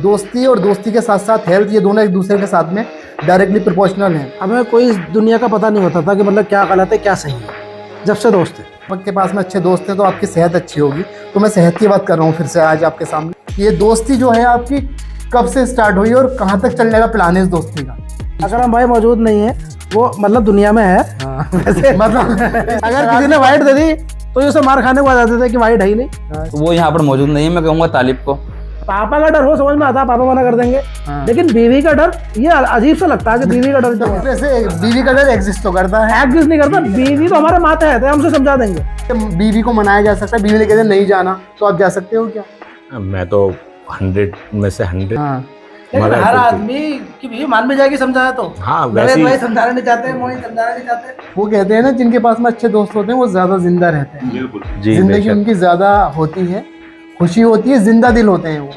दोस्ती और दोस्ती के साथ साथ हेल्थ, ये दोनों एक दूसरे के साथ में डायरेक्टली प्रोपोर्शनल हैं। हमें कोई दुनिया का पता नहीं होता था कि मतलब क्या गलत है क्या सही है। जब से दोस्त है, आपके पास में अच्छे दोस्त हैं तो आपकी सेहत अच्छी होगी। तो मैं सेहत की बात कर रहा हूँ फिर से आज आपके सामने। ये दोस्ती जो है आपकी कब से स्टार्ट हुई और कहाँ तक चलने का प्लान है इस दोस्ती का? अगर हम भाई मौजूद नहीं है, वो मतलब दुनिया में है वैसे मतलब अगर किसी ने वाइट दे दी तो ये उसे मार खाने को आ जाते थे कि वाइट है ही नहीं। तो वो यहाँ पर मौजूद नहीं है। मैं कहूँगा तालिब को। पापा का डर हो समझ में आता है, पापा मना कर देंगे। लेकिन बीवी का डर ये अजीब सा लगता है कि बीवी का डर जो है, वैसे बीवी का डर एग्जिस्ट तो करता है। एग्जिस्ट नहीं करता। बीवी तो हमारे माथे है, हम उसे समझा देंगे। बीवी को मनाया जा सकता है, बीवी ने कहते नहीं जाना तो आप जा सकते हो क्या? मैं तो 100 में से 100। हाँ लेकिन मगर हर ऐसे आदमी की बीवी मान में जाएगी समझाया तो। हाँ, मेरे वैसे ही- भाई समझाना नहीं चाहते, मोहित समझाना नहीं चाहते। वो कहते हैं ना, जिनके पास में अच्छे दोस्त होते हैं वो ज्यादा जिंदा रहते हैं। जी जिंदगी बेशक। उनकी ज्यादा होती है, खुशी होती है, जिंदा दिल होते हैं वो।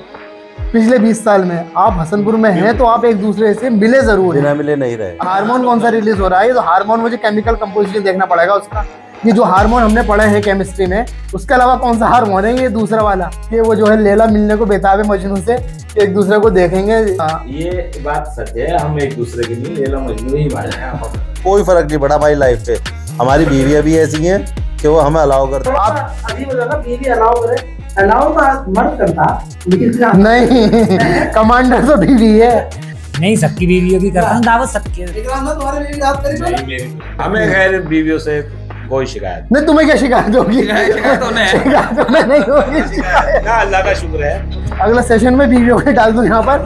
पिछले 20 साल में आप हसनपुर में हैं तो आप एक दूसरे से मिले जरूर हैं। बिना मिले नहीं रहे। हार्मोन कौन सा रिलीज हो रहा है? तो हार्मोन मुझे केमिकल कंपोजिशन देखना पड़ेगा उसका। ये जो हार्मोन हमने पढ़े हैं केमिस्ट्री में, उसके अलावा कौन सा हार्मोन है ये दूसरा वाला? ये वो जो है लैला मिलने को बेताब है मजनू से, एक दूसरे को देखेंगे। ये बात सच है, हम एक दूसरे के लिए लैला मजनू ही बने हैं। कोई फर्क नहीं पड़ा भाई लाइफ पे। हमारी बीवियां भी ऐसी हैं कि वो हमें अलाउ करते हैं। आप अजीब हो जाएगा, बीवी अलाउ करे। अलाउ तो मर्द करता, लेकिन नहीं, कमांडर तो बीवी है। नहीं, सबकी बीवियों की करता हूँ दावत सबकी। तुम्हारे बीवी बात करी हमें खैर बीवियों से कोई शिकायत नहीं, तुम्हें क्या शिकायत होगी? शिकायत होने है। शिकायत होने नहीं होगी शिकायत। ना, अल्लाह का शुक्र है। अगला सेशन में बीवियों को डाल दूं यहाँ पर।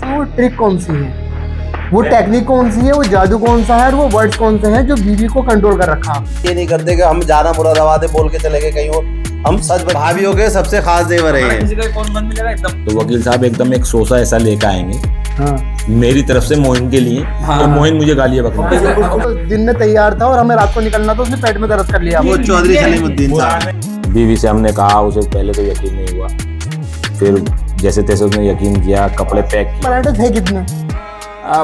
वो ट्रिक कौन सी है, वो टेक्निक कौन सी है, वो जादू कौन सा है और वो वर्ड्स कौन से हैं जो बीवी को कंट्रोल कर रखा है? ये नहीं करते कि हम जाना मुरादाबाद बोल के चले गए कहीं और। हम सच भाभीियों के सबसे खास देवर हैं। किसी का कौन बंद मिलेगा एकदम। तो वकील साहब एकदम एक सोसा ऐसा लेकर आएंगे हाँ। मेरी तरफ से मोइन के लिए। तो मोइन मुझे गालियां बकने तो दिन में तैयार था और हमें रात को निकलना था, उसने पेट में दर्द कर लिया। वो चौधरी सलीमुद्दीन साहब। बीवी से हमने कहा, उसे पहले तो यकीन नहीं हुआ, फिर जैसे तैसे उसने यकीन किया, कपड़े पैक किए। पराठे थे कितने?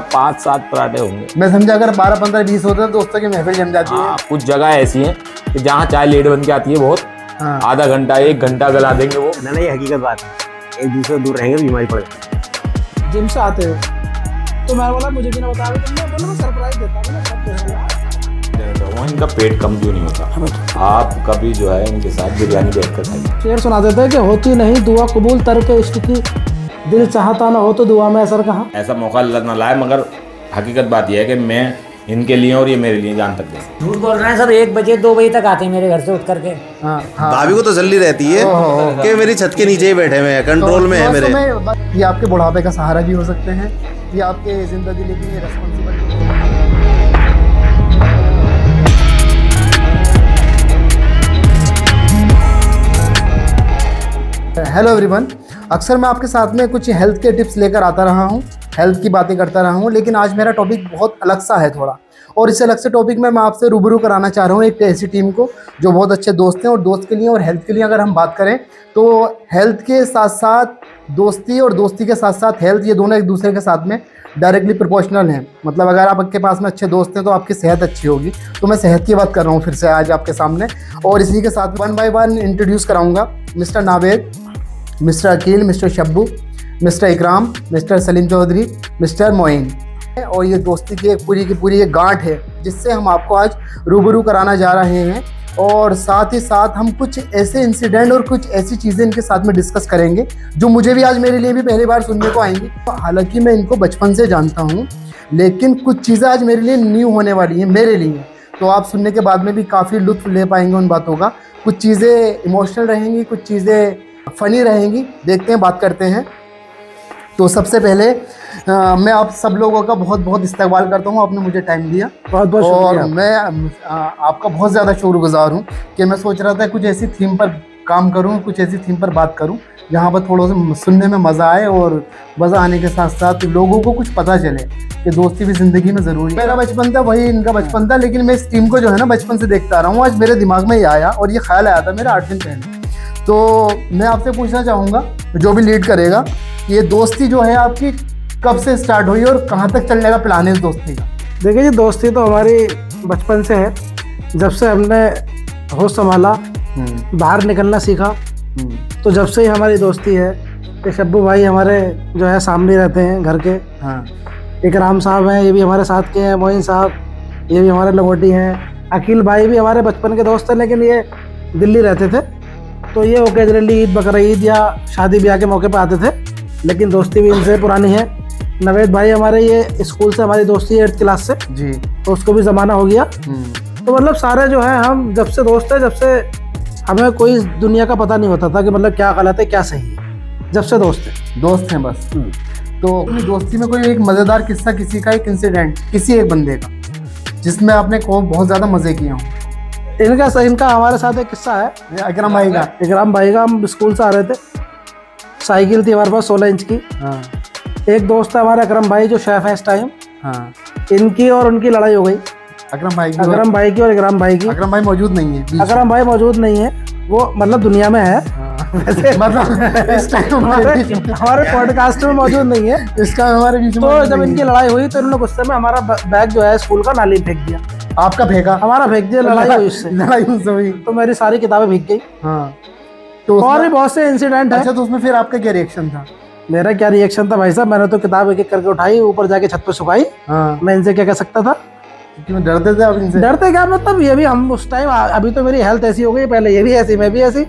5-7 पराठे होंगे। मैं समझा अगर 12, 15, 20 होते तो दोस्तों की महफिल जम जाती है। हाँ, कुछ जगह ऐसी हैं कि जहाँ चाय लेट बन के आती है बहुत। हाँ। आधा घंटा 1 घंटा गला देंगे वो। ना ये हकीकत बात है। एक दूसरे दूर रहेंगे बीमारी पड़ेगी। जिम से आते हो तो मैं बोला मुझे भी ना बता रहे, तुमने बोला मैं सरप्राइज देता हूँ ना, सब कुछ। वो इनका पेट कम क्यों नहीं होता? आप कभी जो है इनके साथ बिरयानी बैठ कर खाइए। शेर सुना देते हैं कि होती नहीं दुआ कबूल तरक इश्क की, दिल चाहता ना हो तो दुआ में असर कहाँ। ऐसा मौका अल्लाह ना लाए, मगर हकीकत बात यह है कि मैं इनके लिए और ये मेरे लिए जान तक दे। झूठ बोल रहे हैं सब। 1 बजे 2 बजे तक आते हैं मेरे घर से उठ करके। हाँ, हाँ। भाभी को तो जल्दी रहती है कि मेरी छत के नीचे ही बैठे हुए हैं, कंट्रोल में है मेरे। ये आपके बुढ़ापे का सहारा भी हो सकते हैं, ये आपके जिंदगी के लिए रेस्पॉन्सिबल। हेलो एवरीवन, अक्सर मैं आपके साथ में कुछ हेल्थ के टिप्स लेकर आता रहा हूँ, हेल्थ की बातें करता रहा हूँ, लेकिन आज मेरा टॉपिक बहुत अलग सा है थोड़ा। और इस अलग से टॉपिक में मैं आपसे रूबरू कराना चाह रहा हूँ एक ऐसी टीम को जो बहुत अच्छे दोस्त हैं। और दोस्त के लिए और हेल्थ के लिए अगर हम बात करें तो हेल्थ के साथ साथ दोस्ती और दोस्ती के साथ साथ हेल्थ, ये दोनों एक दूसरे के साथ में डायरेक्टली प्रोपोर्शनल हैं। मतलब अगर आपके पास में अच्छे दोस्त हैं तो आपकी सेहत अच्छी होगी। तो मैं सेहत की बात कर रहा हूँ फिर से आज आपके सामने। और इसी के साथ 1 बाय 1 इंट्रोड्यूस कराऊँगा। Mister Naved, Mister Akeel, Mister Shabbu, Mister Ikram, Mister Salim Chaudhary, Mister Moin. और ये दोस्ती की एक पूरी एक गांठ है जिससे हम आपको आज रूबरू कराना जा रहे हैं। और साथ ही साथ हम कुछ ऐसे इंसिडेंट और कुछ ऐसी चीज़ें इनके साथ में डिस्कस करेंगे जो मुझे भी आज मेरे लिए भी पहली बार सुनने को आएंगी। हालांकि मैं इनको बचपन से जानता हूँ, लेकिन कुछ चीज़ें आज मेरे लिए न्यू होने वाली हैं मेरे लिए। तो आप सुनने के बाद में भी काफ़ी लुत्फ ले पाएंगे उन बातों का। कुछ चीज़ें इमोशनल रहेंगी, कुछ चीज़ें फ़नी रहेंगी। देखते हैं, बात करते हैं। तो सबसे पहले मैं आप सब लोगों का बहुत बहुत इस्तकबाल करता हूँ, आपने मुझे टाइम दिया बहुत बहुत और शुक्रिया। मैं आपका बहुत ज़्यादा शुक्रगुजार हूँ कि मैं सोच रहा था कुछ ऐसी थीम पर काम करूँ, कुछ ऐसी थीम पर बात करूँ जहाँ पर थोड़ा सा सुनने में मज़ा आए और मज़ा आने के साथ साथ लोगों को कुछ पता चले कि दोस्ती भी ज़िंदगी में ज़रूरी है। मेरा बचपन था, वही इनका बचपन था, लेकिन मैं इस टीम को जो है ना बचपन से देखता रहा हूँ। आज मेरे दिमाग में ये आया और ये ख्याल आया था मेरा 8 दिन पहले। तो मैं आपसे पूछना चाहूँगा, जो भी लीड करेगा, ये दोस्ती जो है आपकी कब से स्टार्ट हुई और कहाँ तक चलने का प्लान है इस दोस्ती का? देखिए जी, दोस्ती तो हमारी बचपन से है। जब से हमने होश संभाला, बाहर निकलना सीखा, तो जब से ही हमारी दोस्ती है। ये शब्बू भाई हमारे जो है सामने रहते हैं घर के। हाँ इकराम साहब हैं, ये भी हमारे साथ के हैं। मोइन साहब, ये भी हमारे लंगोटी हैं। अकील भाई भी हमारे बचपन के दोस्त हैं, लेकिन ये दिल्ली रहते थे, तो ये ओकेजनली ईद बकरीद या शादी ब्याह के मौके पर आते थे, लेकिन दोस्ती भी इनसे पुरानी है। नवेद भाई हमारे, ये स्कूल से हमारी दोस्ती है 8th क्लास से, जी। तो उसको भी ज़माना हो गया। तो मतलब सारे जो है हम जब से दोस्त हैं, जब से हमें कोई दुनिया का पता नहीं होता था कि मतलब क्या गलत है क्या सही है, जब से दोस्त हैं बस। तो अपनी दोस्ती में कोई एक मज़ेदार किस्सा, किसी का एक इंसिडेंट, किसी एक बंदे का जिसमें आपने को बहुत ज़्यादा मज़े किए हों। इनका हमारे साथ एक किस्सा है। अकरम भाई का। इकराम भाई का, हम स्कूल से आ रहे थे, साइकिल थी हमारे पास 16 इंच की। हाँ एक दोस्त है हमारा अकरम भाई जो शेफ है इस टाइम, हाँ। इनकी और उनकी लड़ाई हो गई। अकरम भाई की और इकराम भाई की। अकरम भाई मौजूद नहीं है बीच में। अकरम भाई मौजूद नहीं है, वो मतलब दुनिया में है। वैसे मतलब इस टाइम हमारे पॉडकास्ट में मौजूद नहीं है। इसका हमारे बीच में तो जब इनकी लड़ाई हुई तो इन्होंने गुस्से में हमारा बैग जो है स्कूल का नाली में फेंक दिया। आपका फेंका? हमारा फेंक दिया, लड़ाई हुई उससे। लड़ाई उससे हुई तो मेरी सारी किताबें भीग गई। हाँ। तो और भी बहुत से इंसिडेंट है। अच्छा, तो उसमें फिर आपका क्या रिएक्शन था? मेरा क्या रिएक्शन था भाई साहब, मैंने तो किताब एक एक करके उठाई, ऊपर जाके छत पे सुखाई। हाँ। मैं इनसे क्या कह सकता था? क्यों डरते थे आप इनसे? डरते क्या मतलब, ये भी हम उस टाइम, अभी तो मेरी हेल्थ ऐसी हो गई, पहले ये भी ऐसी मैं भी ऐसी।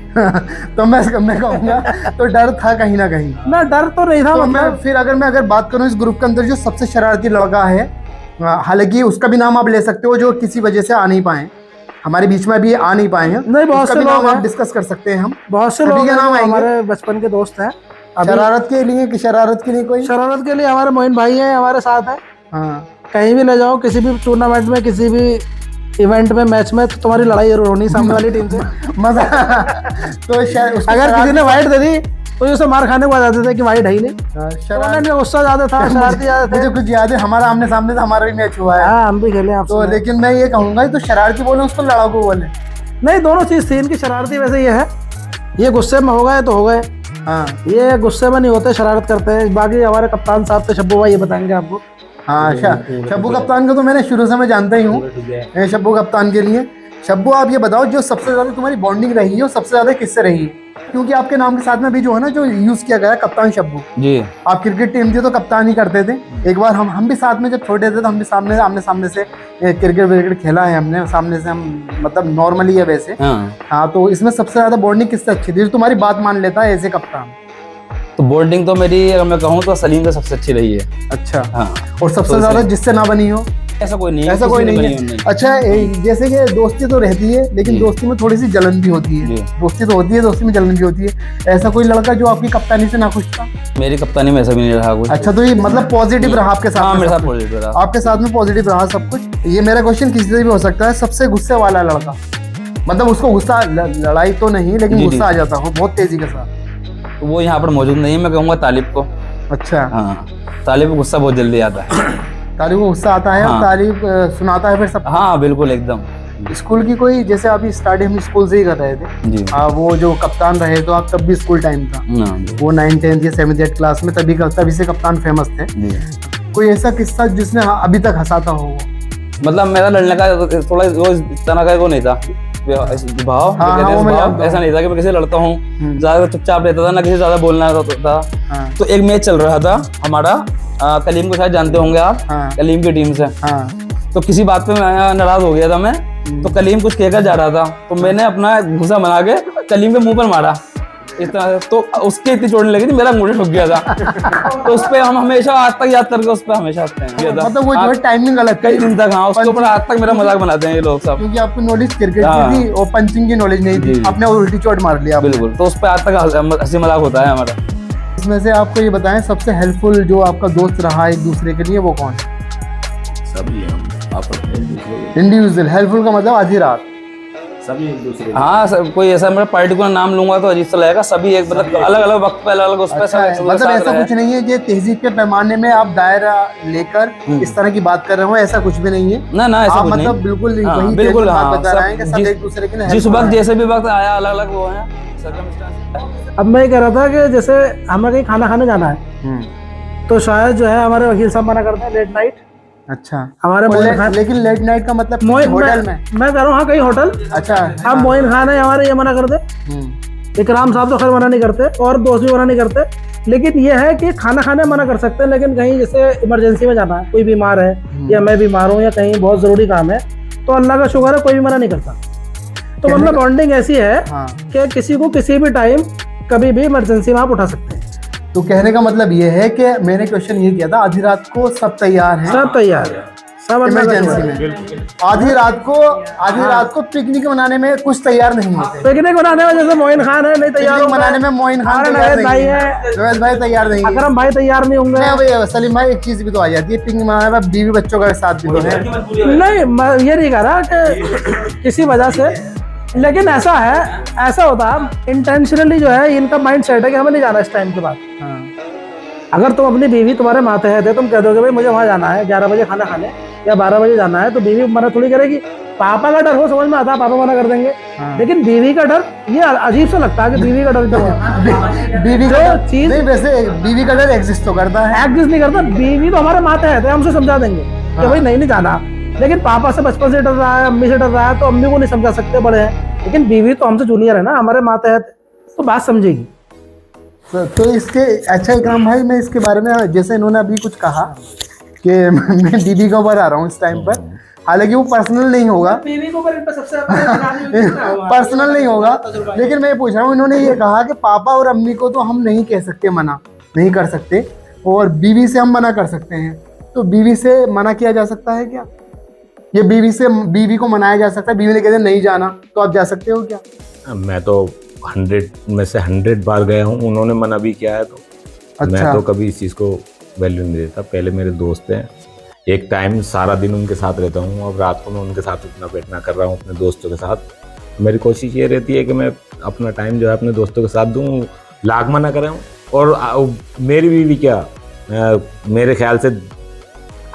तो मैं कहूँगा तो डर था कहीं ना कहीं। ना डर तो नहीं था। तो मतलब मैं फिर अगर बात करूँ इस ग्रुप के अंदर जो सबसे शरारती लड़का है, हालांकि उसका भी नाम आप ले सकते हो, जो किसी वजह से आ नहीं पाए हमारे बीच में, अभी आ नहीं पाए हैं। नहीं, बहुत से लोग आप डिस्कस कर सकते हैं। हम बहुत से लोग हमारे बचपन के दोस्त हैं। शरारत के लिए कोई शरारत के लिए हमारे मोइन भाई हैं, हमारे साथ हैं। हाँ। कहीं भी ले जाओ, किसी भी टूर्नामेंट में, किसी भी इवेंट में, मैच में, तो तुम्हारी लड़ाई जरूर होनी सामने वाली टीम से। मजा। तो अगर किसी ने वाइट दे दी तो उसे मार खाने को आ जाते थे कि वाइट है ही नहीं। तो गुस्सा ज्यादा था, शरारती ज्यादा थे। मुझे कुछ याद है, हमारा आमने सामने से हमारा भी मैच हुआ है। हाँ, हम भी खेले आपसे। तो लेकिन मैं ये कहूंगा, तो शरारती बोले उसको लड़ाकू बोले? नहीं, दोनों चीज थी इनकी। शरारती वैसे ये है, ये गुस्से में हो गए तो हो गए। हाँ। ये गुस्से में नहीं होते, शरारत करते हैं। बाकी हमारे कप्तान साहब थे शब्बू भाई, ये बताएंगे आपको। हाँ, शब्बू कप्तान को तो मैंने शुरू से मैं जानता ही हूँ। शब्बू कप्तान के लिए, शब्बू आप ये बताओ, जो सबसे ज्यादा तुम्हारी बॉन्डिंग रही है, सबसे ज्यादा किससे रही है? क्योंकि आपके नाम के साथ में भी जो है ना, जो यूज किया गया है कप्तान शब्बू जी। आप क्रिकेट टीम थी तो कप्तान ही करते थे। एक बार हम भी साथ में जब छोटे थे तो हम भी आमने सामने से क्रिकेट खेला है हमने, सामने से हम मतलब नॉर्मली है वैसे। हाँ, तो इसमें सबसे ज्यादा बॉन्डिंग किससे अच्छी थी, तुम्हारी बात मान लेता है ऐसे कप्तान? तो बॉन्डिंग तो मेरी, अगर मैं कहूँ तो सलीम से सबसे अच्छी रही है। अच्छा। हाँ। और सबसे ज्यादा जिससे ना बनी हो? ऐसा कोई नहीं है, ऐसा कोई नहीं है। अच्छा, जैसे कि दोस्ती तो रहती है, लेकिन दोस्ती में थोड़ी सी जलन भी होती है। दोस्ती तो होती है, दोस्ती में जलन भी होती है। ऐसा कोई लड़का जो आपकी कप्तानी से ना खुश था? मेरी कप्तानी में ऐसा भी नहीं रहा कोई। अच्छा, तो ये मतलब पॉजिटिव रहा आपके साथ? हाँ, मेरे साथ पॉजिटिव रहा। आपके साथ में पॉजिटिव रहा सब कुछ। ये मेरा क्वेश्चन किसी से भी हो सकता है, सबसे गुस्से वाला लड़का, मतलब उसको गुस्सा, लड़ाई तो नहीं लेकिन गुस्सा आ जाता हो बहुत तेजी के साथ, तो वो यहाँ पर मौजूद नहीं है। मैं कहूँगा तालिब को। अच्छा। हाँ, तालिब को गुस्सा बहुत जल्दी आता है। तालिब को गुस्सा आता है? हाँ। तालिब सुनाता है फिर सब? हाँ बिल्कुल, एकदम। स्कूल की कोई, जैसे अभी स्टार्टिंग में स्कूल से ही कर रहे थे जी। वो जो कप्तान रहे, तो आप तब भी स्कूल टाइम था, वो 9th 10th या 7th 8th क्लास में, तभी से कप्तान फेमस थे जी। कोई ऐसा किस्सा जिसने अभी तक हंसाता हो? मतलब मेरा लड़ने का थोड़ा वो इस तरह का वो नहीं था भाव। हाँ, ऐसा नहीं था कि मैं किसी से लड़ता हूँ, ज्यादा चुपचाप रहता था, ना किसी ज्यादा बोलना होता था। हाँ। तो एक मैच चल रहा था हमारा, कलीम को शायद जानते होंगे आप। हाँ। कलीम की टीम से। हाँ। तो किसी बात पे मैं नाराज हो गया था मैं, तो कलीम कुछ कहकर जा रहा था, तो मैंने अपना गुस्सा बना के कलीम के मुंह पर मारा इस तरह से। तो उसके इतनी चोट लगी थी, मेरा मुंह ठुक गया था। तो उस पे हम हमेशा आज तक याद करके उस पे हमेशा हंसते हैं। मतलब वो जो टाइमिंग अलग, कई दिन तक। हाँ, उसके ऊपर आज तक मेरा मजाक बनाते हैं ये लोग सब, क्योंकि आपको नॉलेज क्रिकेट की थी और पंचिंग की नॉलेज नहीं थी, आपने उल्टी चोट मार लिया। बिल्कुल, तो उस पे आज तक हंसी मजाक होता है हमारा। इसमें से आपको ये बताएं, सबसे हेल्पफुल जो आपका दोस्त रहा एक दूसरे के लिए, वो कौन है? सभी हम इंडिविजुअल हेल्पफुल का मतलब आधी रात सभी एक दूसरे। हाँ, कोई ऐसा मेरा पर्टिकुलर नाम लूंगा तो अजीब सा लगेगा। सभी एक मतलब अलग अलग वक्त पे, अलग अलग उस पे। अच्छा, मतलब ऐसा कुछ नहीं है कि तहजीब के पैमाने में आप दायरा लेकर इस तरह की बात कर रहे हो, ऐसा कुछ भी नहीं है ना ऐसा कुछ मतलब नहीं। बिल्कुल हाँ, वही बिल्कुल बात बता रहे हैं कि सब एक दूसरे के जिस वक्त जैसे भी वक्त आया, अलग अलग वो है। अब मैं ये कह रहा था कि जैसे हमें कहीं खाना खाने जाना है, तो शायद जो है हमारे वकील साहब मना करते हैं लेट नाइट। अच्छा, हमारे लेकिन लेट नाइट का मतलब होटल में? मैं कह रहा हूँ हाँ, कहीं होटल। अच्छा। अब मोइन खान है हमारे, ये मना कर दे। इकराम साहब तो खैर मना नहीं करते, और दोस्त भी मना नहीं करते, लेकिन ये है कि खाना खाने मना कर सकते हैं, लेकिन कहीं जैसे इमरजेंसी में जाना है, कोई बीमार है या मैं बीमार हूँ या कहीं बहुत जरूरी काम है, तो अल्लाह का शुक्र है कोई भी मना नहीं करता। तो मतलब बॉन्डिंग ऐसी है हाँ। कि किसी को किसी भी टाइम कभी भी इमरजेंसी में आप उठा सकते हैं। तो कहने का मतलब ये है कि मैंने क्वेश्चन ये किया था, आधी रात को सब तैयार हैं, सब तैयार है, सब अल्लाह का इमरजेंसी शुक्र है। में। आधी रात को पिकनिक मनाने में कुछ तैयार नहीं होते। पिकनिक मनाने में जैसे मोइन खान है नहीं तैयार पिकनिक होगा, मनाने में मोइन खान हमारे तैयार नवेद नहीं भाई है, है, नवेद भाई तैयार नहीं है। अकरम भाई तैयार नहीं होंगे। नहीं भाई सलीम भाई, एक चीज भी तो आ जाती है, पिकनिक मनाने में बीवी बच्चों का साथ भी तो है। नहीं मैं ये नहीं कह रहा कि किसी वजह से, लेकिन ऐसा है, ऐसा होता है इंटेंशनली जो है इनका माइंड सेट है कि हमें नहीं जाना इस टाइम के बाद। हाँ। अगर तुम अपनी बीवी तुम्हारे माथे है तो तुम कह दोगे भाई मुझे वहां जाना है 11 बजे खाना खाने या 12 बजे जाना है, तो बीवी मना थोड़ी करेगी। पापा का डर हो समझ में आता है, पापा मना कर देंगे। हाँ। लेकिन बीवी का डर ये अजीब सा लगता है कि बीवी का डर क्यों है? बीवी का जो चीज नहीं, वैसे बीवी का डर एग्जिस्ट तो करता है। एग्जिस्ट नहीं करता, बीवी तो हमारे माथे है तो हम उसे समझा देंगे कि भाई नहीं जाना। लेकिन पापा से बचपन से डर रहा है, अम्मी से डर रहा है, तो अम्मी को नहीं समझा सकते, बड़े हैं। लेकिन बीवी तो हमसे जूनियर है ना, हमारे माते है तो बात समझेगी। तो इसके अच्छा इकराम भाई, मैं इसके बारे में जैसे इन्होंने अभी कुछ कहा कि मैं दीदी के ऊपर आ रहा हूँ इस टाइम पर, हालांकि वो पर्सनल नहीं होगा, बीवी को सबसे पर्सनल नहीं होगा, लेकिन मैं ये पूछ रहा हूँ, इन्होंने ये कहा कि पापा और अम्मी को तो हम नहीं कह सकते, मना नहीं कर सकते, और बीवी से हम मना कर सकते हैं। तो बीवी से मना किया जा सकता है क्या? ये बीवी को मनाया जा सकता है? बीवी ने कहते नहीं जाना तो आप जा सकते हो क्या? मैं तो 100 में से 100 बार गया हूँ, उन्होंने मना भी किया है, तो अच्छा। मैं तो कभी इस चीज़ को वैल्यू नहीं देता। पहले मेरे दोस्त हैं, एक टाइम सारा दिन उनके साथ रहता हूँ, अब रात को मैं उनके साथ उठना बैठना कर रहा हूँ अपने दोस्तों के साथ। मेरी कोशिश ये रहती है कि मैं अपना टाइम जो है अपने दोस्तों के साथ दूँ, लाख मना करें। और मेरी बीवी क्या, मेरे ख्याल से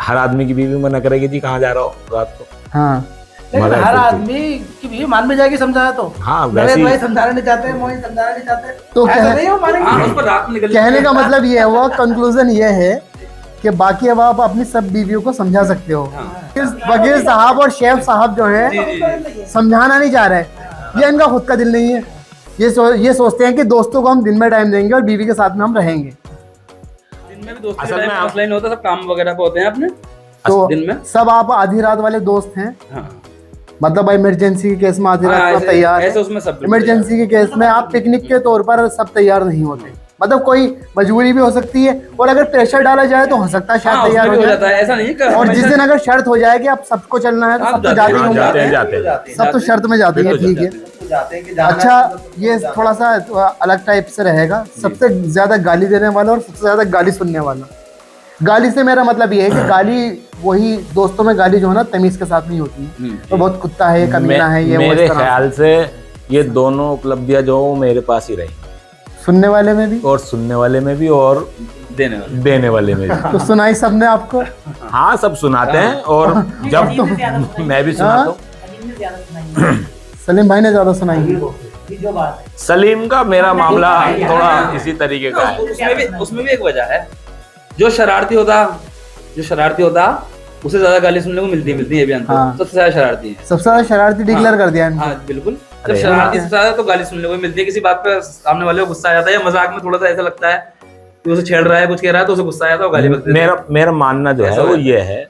हर आदमी की बीवी मना करेगी जी कहाँ जा रहा हो रात को। हाँ, लेकिन हर आदमी की बीवी मान में जाएगी समझाया तो। हाँ, नवेद वैसे भाई समझाना नहीं चाहते, मोहित समझाना नहीं चाहते, तो ऐसा नहीं हो मानेंगे। हाँ, उस पर रात में निकल कहने का मतलब ये हुआ, कंक्लूजन ये है कि बाकी अब आप अपनी सब बीवियों को समझा सकते हो। वकील साहब और शेफ साहब जो है समझाना नहीं चाह रहे, ये इनका खुद का दिल नहीं है। ये सोचते हैं कि दोस्तों को हम दिन में टाइम देंगे और बीवी के साथ में हम रहेंगे। दिन में भी दोस्तों असल के में टाइम मसला ही नहीं होता, सब काम वगैरह पे होते हैं अपने तो दिन में। सब आप आधी रात वाले दोस्त हैं, हाँ। मतलब इमरजेंसी के केस में आधी रात को ऐसे- तैयार ऐसे है, उसमें सब इमरजेंसी के केस में आप पिकनिक के तौर पर सब तैयार नहीं होते। मतलब कोई मजबूरी भी हो सकती है, और अगर प्रेशर डाला जाए तो हो सकता है शायद हाँ, तैयार उसमें हो भी हो जाए। जाता है, ऐसा नहीं है कि और जिस हमेशा- दिन अगर शर्त हो जाए कि आप सबको चलना है तो आप सब तो जाते जाते हैं, ही होंगे। जाते हैं। सब तो शर्त में जाते हैं, ठीक है। जाते हैं कि जाना अच्छा, है, तो ये थोड़ा सा अलग टाइप से रहेगा। सबसे ज्यादा गाली देने वाला और सबसे ज्यादा गाली सुनने वाला। गाली से मेरा मतलब ये है कि गाली, वही दोस्तों में गाली जो है ना तमीज के साथ नहीं होती है, तो बहुत कुत्ता है, कमीना है, ये वो मेरे इस तरह से। ख्याल से ये दोनों उपलब्धियां जो वो मेरे पास ही रही, सुनने वाले में भी और सुनने वाले में भी और देने वाले। देने वाले में भी। तो सुनाई सबने आपको? हाँ, सब सुनाते हैं, और जब मैं भी सुनाता हूँ। सलीम भाई ने ज्यादा सुनाई है। जो बात है सलीम का मेरा मामला थोड़ा इसी तरीके का है। उसमें भी एक वजह है, जो शरारती होता उसे ज्यादा गाली सुनने को मिलती है, ये भी अंतर। हाँ। सबसे ज्यादा शरारती है। सबसे ज्यादा शरारती डिक्लेयर कर दिया इनको। हाँ बिल्कुल, जब अरे शरारती से ज्यादा तो गाली सुनने को मिलती है। किसी बात पे सामने वाले को गुस्सा आ जाता है, या मजाक में थोड़ा सा ऐसा लगता है कि उसे छेड़ रहा है, कुछ कह रहा है, तो उसे गुस्सा आ जाता है, वो गाली बक देता है। मेरा मानना जो है वो ये है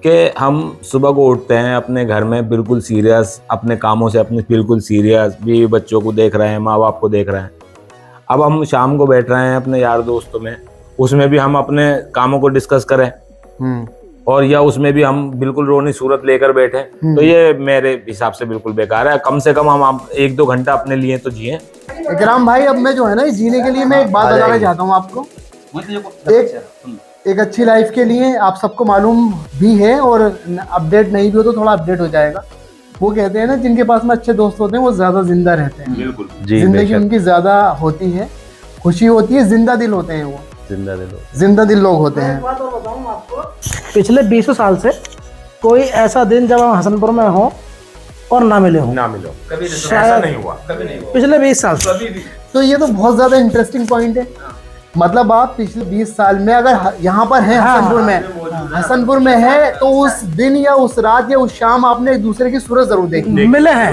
कि हम सुबह को उठते हैं अपने घर में बिल्कुल सीरियस, अपने कामों से अपने बिल्कुल सीरियस, बीवी बच्चों को देख रहे हैं, माँ बाप को देख रहे हैं। अब हम शाम को बैठ रहे हैं अपने यार दोस्तों में, उसमें भी हम अपने कामों को डिस्कस करें, और या उसमें भी हम बिल्कुल रोनी सूरत लेकर बैठे, तो ये मेरे हिसाब से बिल्कुल बेकार है। कम से कम हम 1-2 घंटा अपने लिए तो जिए। इकराम भाई, अब मैं जो है ना जीने के लिए मैं एक बात बताना चाहता हूँ आपको। एक अच्छी लाइफ के लिए आप सबको मालूम भी है, और अपडेट नहीं भी हो तो थोड़ा अपडेट हो जाएगा। वो कहते हैं ना, जिनके पास में अच्छे दोस्त होते हैं वो ज्यादा जिंदा रहते हैं। बिल्कुल जी, जिंदगी बेशक। उनकी ज्यादा होती है, खुशी होती है, जिंदा दिल होते हैं वो, जिंदा दिल लोग होते हैं। बात और बताऊं आपको, पिछले 20 साल से कोई ऐसा दिन जब हम हसनपुर में हो और ना मिले हो, ना मिलो, कभी ऐसा नहीं हुआ। पिछले 20 साल से। तो ये तो बहुत ज्यादा इंटरेस्टिंग पॉइंट है। मतलब आप पिछले 20 साल में अगर यहाँ पर हैं हसनपुर में है, तो उस दिन या उस रात या उस शाम आपने एक दूसरे की सूरत जरूर देखी। मिले हैं,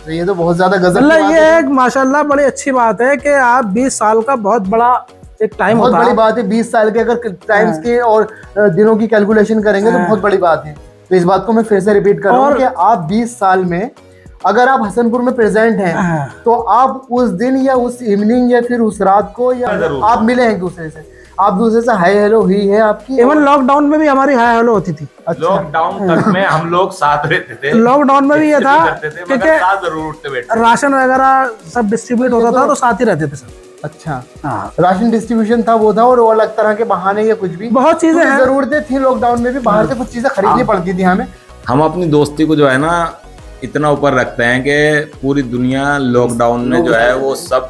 तो ये तो बहुत ज्यादा गजब की मतलब बात ये है। एक माशाल्लाह बड़ी अच्छी बात है कि आप 20 साल का बहुत बड़ा एक टाइम बहुत होता बड़ी है। बात है। 20 साल के अगर टाइम्स की और दिनों की कैलकुलेशन करेंगे तो बहुत बड़ी बात है। तो इस बात को मैं फिर से रिपीट कर रहा हूँ और- कि आप 20 साल में अगर आप हसनपुर में प्रेजेंट हैं तो आप उस दिन या उस इवनिंग या फिर उस रात को या आप मिले हैं एक दूसरे से, आप दूसरे से हाय हेलो हुई है आपकी। इवन लॉकडाउन में भी हमारी हाय हेलो होती थी। लॉकडाउन तक में हम लोग साथ रहते थे, लॉकडाउन में भी ये था करते थे, मगर क्योंकि साथ जरूर उठते बैठते थे। राशन वगैरह सब डिस्ट्रीब्यूट होता था तो साथ ही रहते थे सब। अच्छा, हाँ, राशन डिस्ट्रीब्यूशन था वो था, और वो अलग तरह के बहाने या कुछ भी बहुत चीजें क्योंकि हैं। जरूरतें थी लॉकडाउन में भी, बाहर से कुछ चीजें खरीदनी पड़ती थी हमें। हम अपनी दोस्ती को जो है ना इतना ऊपर रखते हैं कि पूरी दुनिया लॉकडाउन में जो है वो सब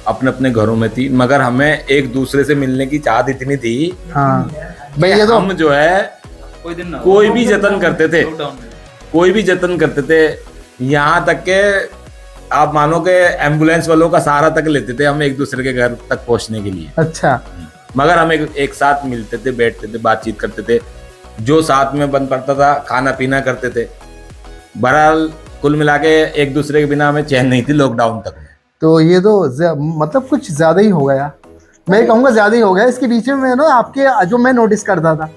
अपने अपने घरों में थी, मगर हमें एक दूसरे से मिलने की चाहत इतनी थी हाँ भाई, ये तो हम जो है कोई भी जतन करते थे, कोई भी जतन करते थे, यहाँ तक के आप मानो कि एम्बुलेंस वालों का सहारा तक लेते थे हम एक दूसरे के घर तक पहुंचने के लिए। अच्छा, मगर हम एक साथ मिलते थे, बैठते थे, बातचीत करते थे, जो साथ में बन पड़ता था खाना पीना करते थे। बहरहाल कुल मिला के एक दूसरे के बिना हमें चैन नहीं थी लॉकडाउन तक। तो ये तो मतलब कुछ ज्यादा ही हो गया, मैं कहूँगा ज्यादा ही हो गया। इसके बीच में मैं ना आपके जो मैं नोटिस करता था,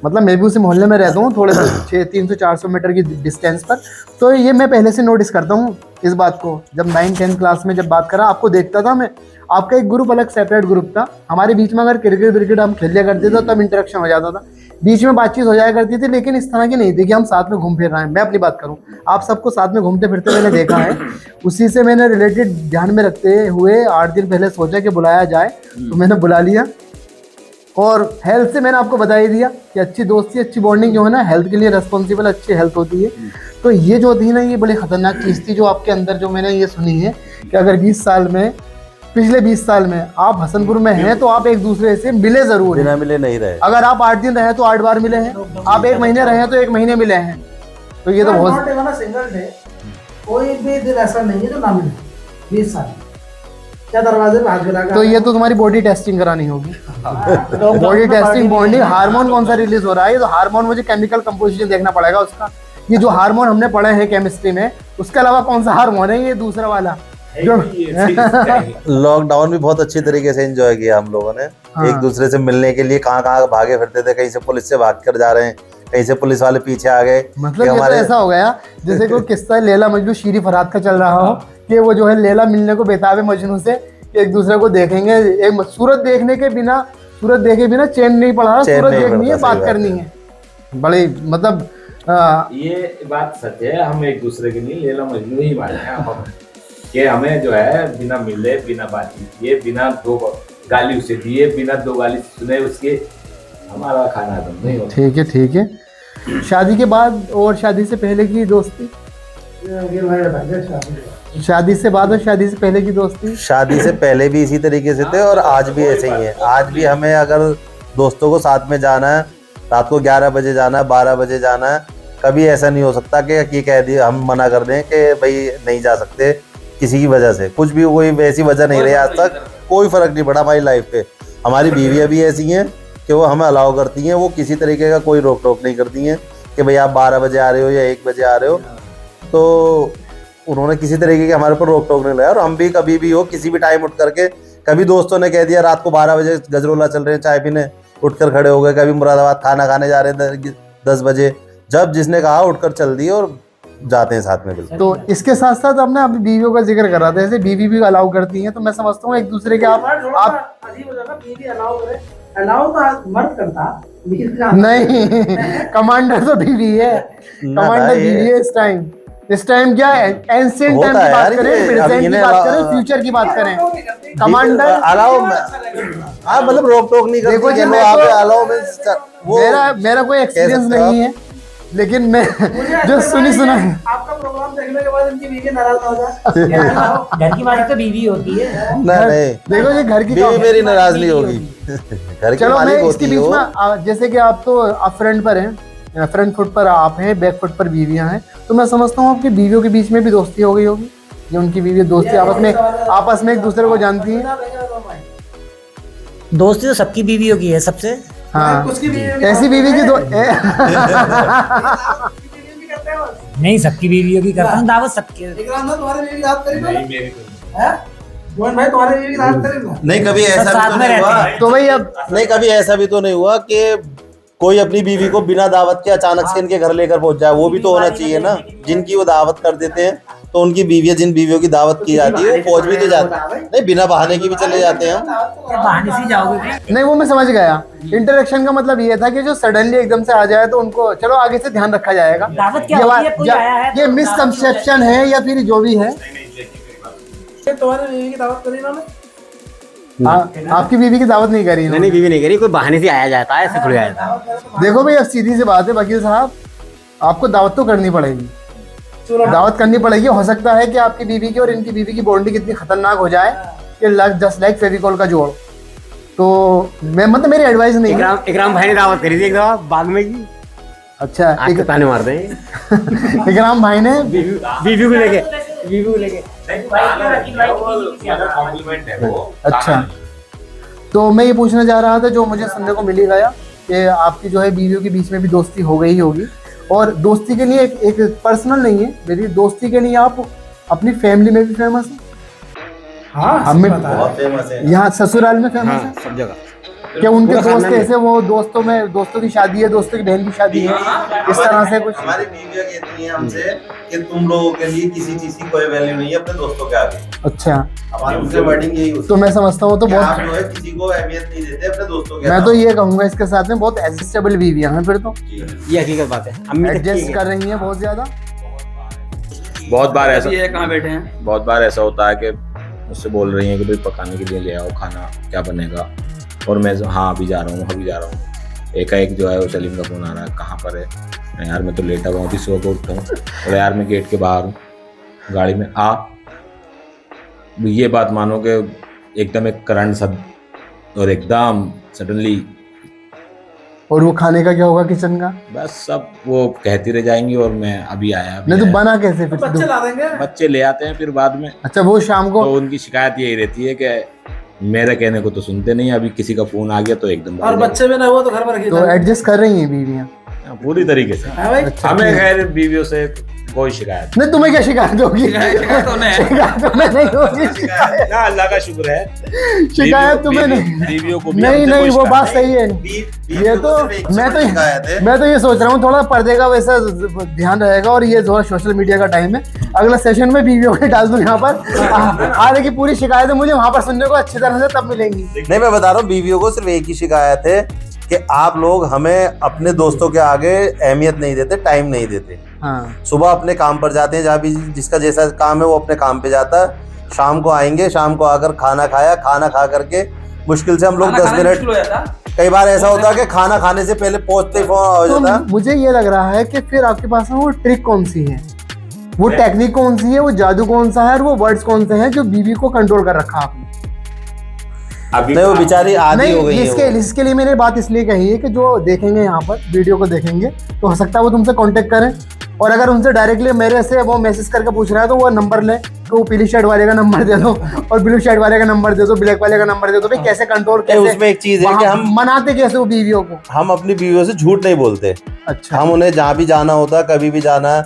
मतलब मैं भी उसी मोहल्ले में रहता हूँ, थोड़े 300-400 मीटर की डिस्टेंस पर, तो ये मैं पहले से नोटिस करता हूँ इस बात को। जब 9-10 क्लास में जब बात करा आपको देखता था मैं, आपका एक ग्रुप अलग सेपरेट ग्रुप था, हमारे बीच में अगर क्रिकेट हम खेल लिया करते थे तब इंटरेक्शन हो जाता था, बीच में बातचीत हो जाया करती थी, लेकिन इस तरह की नहीं थी कि हम साथ में घूम फिर रहे हैं। मैं अपनी बात करूं, आप सबको साथ में घूमते फिरते मैंने देखा है, उसी से मैंने रिलेटेड ध्यान में रखते हुए 8 दिन पहले सोचा कि बुलाया जाए, तो मैंने बुला लिया। और हेल्थ से मैंने आपको बता ही दिया कि अच्छी दोस्ती अच्छी बॉन्डिंग जो है ना, हेल्थ के लिए रिस्पॉन्सिबल अच्छी हेल्थ होती है। तो ये जो थी ना, ये बड़ी खतरनाक चीज़ थी जो आपके अंदर जो मैंने ये सुनी है कि अगर 20 साल में, पिछले 20 साल में आप हसनपुर में हैं तो आप एक दूसरे से मिले जरूर हैं। बिना मिले नहीं रहे। अगर आप 8 दिन रहे तो 8 बार मिले हैं, आप 1 महीने रहे तो 1 महीने मिले हैं। तो ये तो बहुत सिंगल डे कोई भी दिन ऐसा नहीं है जो ना मिले 20 साल क्या दरवाजे पे हाथ गिरा। तो ये तो तुम्हारी बॉडी टेस्टिंग करानी होगी, बॉडी टेस्टिंग, बॉडी हार्मोन कौन सा रिलीज हो रहा है, ये तो हार्मोन मुझे केमिकल कंपोजिशन देखना पड़ेगा उसका। ये जो हार्मोन हमने पढ़े हैं केमिस्ट्री में, उसके अलावा कौन सा हार्मोन है ये दूसरा वाला जो लॉकडाउन भी बहुत अच्छी तरीके से एंजॉय किया हम लोगों ने। हाँ। एक दूसरे से मिलने के लिए कहाँ कहाँ भागे फिरते थे, कहीं से पुलिस से भाग कर जा रहे हैं, कहीं से पुलिस वाले पीछे आ गए। मतलब ये तो ऐसा हो गया जैसे कोई किस्सा लैला मजनू शीरी फरहाद का चल रहा हो कि वो जो है लैला मिलने को बेताब है मजनू से, कि एक दूसरे को देखेंगे, एक सूरत देखने के बिना, सूरत देखे बिना चैन नहीं पड़ा, चैन सूरत नहीं देखनी है, पड़ता, बात सही करनी बात है। बड़े मतलब ये बात सच है, हम एक दूसरे के नहीं लैला मजनू ही माने हैं हम, कि हमें जो है बिना मिले, बिना बातचीत किए, बिना 2 गाली उसे दिए, बिना 2 गाली सुने उसके हमारा खाना खत्म नहीं होता। ठीक है, ठीक है। शादी के बाद और शादी से पहले की दोस्ती, शादी से बाद और शादी से पहले की दोस्ती, शादी से पहले भी इसी तरीके से थे और आज भी ऐसे ही है। आज भी हमें अगर दोस्तों को साथ में जाना है, रात को 11 बजे जाना है, 12 बजे जाना है, कभी ऐसा नहीं हो सकता कि ये कह दिए हम मना कर दें कि भाई नहीं जा सकते किसी की वजह से। कुछ भी कोई वैसी वजह नहीं रही आज तक, कोई फर्क नहीं पड़ा हमारी लाइफ पे। हमारी बीवियाँ भी ऐसी हैं कि वो हमें अलाउ करती हैं, वो किसी तरीके का कोई रोक टोक नहीं करती हैं कि भाई आप 12 बजे आ रहे हो या 1 बजे आ रहे हो। तो उन्होंने किसी तरीके के हमारे ऊपर रोक टोक नहीं लगाया। और हम भी कभी भी हो किसी भी टाइम उठ करके, कभी दोस्तों ने कह दिया रात को 12 बजे गजरोला चल रहे हैं चाय पीने, उठकर खड़े हो गए। कभी मुरादाबाद खाना खाने जा रहे हैं 10 बजे, जब जिसने कहा उठकर चल दिए और जाते हैं साथ में। बिल्कुल। तो इसके साथ साथ आपने अपनी बीवियों का जिक्र कर रहा था, जैसे बीवी भी अलाउ करती हैं, तो मैं समझता हूँ एक दूसरे के आप अजीब हो जाता, बीवी अलाउ करे, अलाउ तो मर्द करता, नहीं, कमांडर तो बीवी है, कमांडर बीवी है इस टाइम क्या है, एंशिएंट टाइम की बात करें, प्रेजेंट की बात करें, फ्यूचर की बात करें, कमांडर अलाउ, हाँ मतलब रोक टोक नहीं करती। देखो जी, मैं अलाउ में वो मेरा कोई एक्सपीरियंस नहीं है, लेकिन मैं जो सुना है। आपका प्रोग्राम देखने के बाद इनकी बीवी नाराज हो जाए। घर की मालिक तो बीवी होती है। नहीं, देखो जी, घर की बीवी मेरी नाराज नहीं होगी, घर की चलो मैं मालिक इसके होती है बीच वो। में जैसे कि आप तो आप फ्रंट पर हैं, फ्रंट फुट पर आप हैं, बैक फुट पर बीवियां हैं, तो मैं समझता हूँ आपकी बीवियों के बीच में भी दोस्ती हो गई होगी, जो उनकी बीवी दोस्ती आपस में एक दूसरे को जानती है। दोस्ती तो सबकी बीवियों की है सबसे। हाँ, उसकी बीवी ऐसी बीवी की नहीं, सबकी बीवियों की करता हूँ दावत सबकी। तुम्हारी बीवी याद करी नहीं, मेरी तो है? मोहन भाई तुम्हारे बीवी की दावत करी ना? नहीं कभी ऐसा भी साथ तो में नहीं हुआ, रहते तो भाई अब नहीं कभी ऐसा भी तो नहीं हुआ कि कोई अपनी बीवी को बिना दावत के अचानक से इनके घर लेकर पहुंच जाए। वो भी तो होना चाहिए ना, जिनकी वो दावत कर देते हैं तो उनकी बीवियां, जिन बीवियों की दावत की जाती है वो पहुंच भी तो जाती है। नहीं बिना बहाने की भी चले जाते हैं हम। बहाने से जाओगे फिर? नहीं, वो मैं समझ गया। इंटरेक्शन का मतलब ये था कि जो सडनली एकदम से आ जाए तो उनको चलो आगे से ध्यान रखा जाएगा। दावत क्या ये होती बात- है? कोई या- आया है ये तो मिसकंसेप्शन है या फिर जो भी है। तुम्हारे बीवी की दावत करी ना? आपकी बीवी की दावत नहीं करी नहीं बीवी नहीं करी, कोई बहाने से आया जाता है, ऐसे थोड़ी आया जाता है। देखो भाई, अब सीधी सी बात है वकील साहब, आपको दावत तो करनी पड़ेगी। दावत करनी पड़ेगी। हो सकता है कि आपकी बीवी की और इनकी बीवी की बॉन्डिंग इतनी खतरनाक हो जाए कि जस्ट लाइक फेविकॉल का जोड़। तो मैं मतलब मेरी एडवाइस नहीं है। इकराम भाई ने दावत करी थी एक दफा, बाद में की अच्छा, आज तो ताने मारते हैं इकराम भाई ने बीवी को लेके, बीवी को लेके। कॉम्प्लीमेंट है वो। अच्छा, तो मैं ये पूछना चाह रहा था, जो मुझे सुनने को मिल ही गया कि आपकी जो है बीवियों के बीच में भी दोस्ती हो गई होगी, और दोस्ती के लिए एक पर्सनल नहीं है, मेरी दोस्ती के लिए आप अपनी फैमिली में भी फेमस है। हाँ हमें बहुत फेमस है। यहाँ ससुराल में फेमस है। सब जगह क्या उनके पूरा दोस्त खानदान में। ऐसे, वो दोस्तों की शादी है, दोस्तों की बहन की शादी है, इस तरह से कुछ? हमारी बीवियां कहती हैं हमसे कि तुम लोगों के लिए किसी चीज की कोई वैल्यू नहीं है अपने दोस्तों के आगे। अच्छा, हमारी उनसे वर्डिंग यही होती तो मैं समझता हूँ तो है कि आप बहुत, जो है किसी को अहमियत नहीं देते अपने दोस्तों के मैं तो अलावा। ये कहूँगा इसके साथ में बहुत एडजस्टेबल बीवियां हैं, फिर तो ये हकीकत बात है। अम्मी तक की एडजस्ट है। कर रही हैं बहुत ज्यादा। बहुत बार ऐसा, ये कहाँ बैठे हैं? बहुत बार ऐसा होता है कि मुझसे बोल रही हैं कि भाई पकाने के लिए ले आओ खाना, क्या बनेगा, और मैं हाँ अभी जा रहा हूँ, अभी जा रहा हूँ। एकाएक जो है वो सलीम का फोन आ रहा है, कहाँ पर है? मैं यार मैं तो लेटा हुआ, अभी सुबह को उठता हूँ, और यार मैं गेट के बाहर हूँ, गाड़ी में आ। ये बात मानो कि एकदम एक करंट सा, और एकदम सडनली और वो खाने का क्या होगा किचन का? बस सब वो कहती रह जाएंगी, और मैं अभी आया, अभी नहीं तो आया। बना कैसे फिर? बच्चे ला देंगे। बच्चे ले आते हैं फिर बाद में। अच्छा, वो शाम को तो उनकी शिकायत यही रहती है कि मेरे कहने को तो सुनते नहीं, अभी किसी का फोन आ गया तो एकदम और बच्चे भी ना हुआ तो घर पर रखिए। तो एडजस्ट कर रही हैं बीवियां? पूरी तरीके से। हाँ भाई, हमें खैर बीवियों से कोई शिकायत नहीं, तुम्हें क्या शिकायत होगी? शिकायत तो नहीं है। शिकायत तुम्हें नहीं होगी। ना, अल्लाह का शुक्र है। शिकायत तुम्हें नहीं। बीवियों को भी नहीं हमसे नहीं, कोई वो बात शिकायत सही है। ये तो मैं तो ये सोच रहा हूँ थोड़ा पर्दे का वैसा ध्यान रहेगा, और ये थोड़ा सोशल मीडिया का टाइम है, अगला सेशन में बीवियों को डाल दूं यहाँ पर। आगे की पूरी शिकायतें मुझे वहाँ पर सुनने को अच्छी तरह से तब मिलेंगी। नहीं मैं बता रहा हूँ, बीवियों को सिर्फ एक ही शिकायत है कि आप लोग हमें अपने दोस्तों के आगे अहमियत नहीं देते, टाइम नहीं देते। हाँ, सुबह अपने काम पर जाते हैं, जहाँ भी जिसका जैसा काम है वो अपने काम पे जाता है, शाम को आएंगे, शाम को आकर खाना खाया, खाना खा करके मुश्किल से हम लोग 10 मिनट, कई बार ऐसा होता है कि खाना खाने से पहले पहुंचते ही फोन हो तो जाता है। मुझे ये लग रहा है कि फिर आपके पास में वो ट्रिक कौन सी है, वो टेक्निक कौन सी है, वो जादू कौन सा है, और वो वर्ड्स कौन से हैं जो बीवी को कंट्रोल कर रखा आपने? अभी नहीं वो बेचारी आदी हो गई नहीं, है वो। इसके लिए मैंने बात इसलिए कही है कि जो देखेंगे यहाँ पर वीडियो को देखेंगे तो हो सकता है वो तुमसे कांटेक्ट करें, और अगर उनसे डायरेक्टली मेरे से वो मैसेज करके पूछ रहा है तो वो नंबर ले, तो वो पीली शर्ट वाले का नंबर दे दो और ब्लू शर्ट वाले का नंबर दे दो, ब्लैक वाले का नंबर दे दो। भाई कैसे कंट्रोल, नहीं, उसमें एक चीज है कि हम मनाते कैसे वो बीवियों को? हम अपनी बीवियों से झूठ नहीं बोलते। अच्छा, हम उन्हें जहाँ भी जाना होता है, कभी भी जाना है,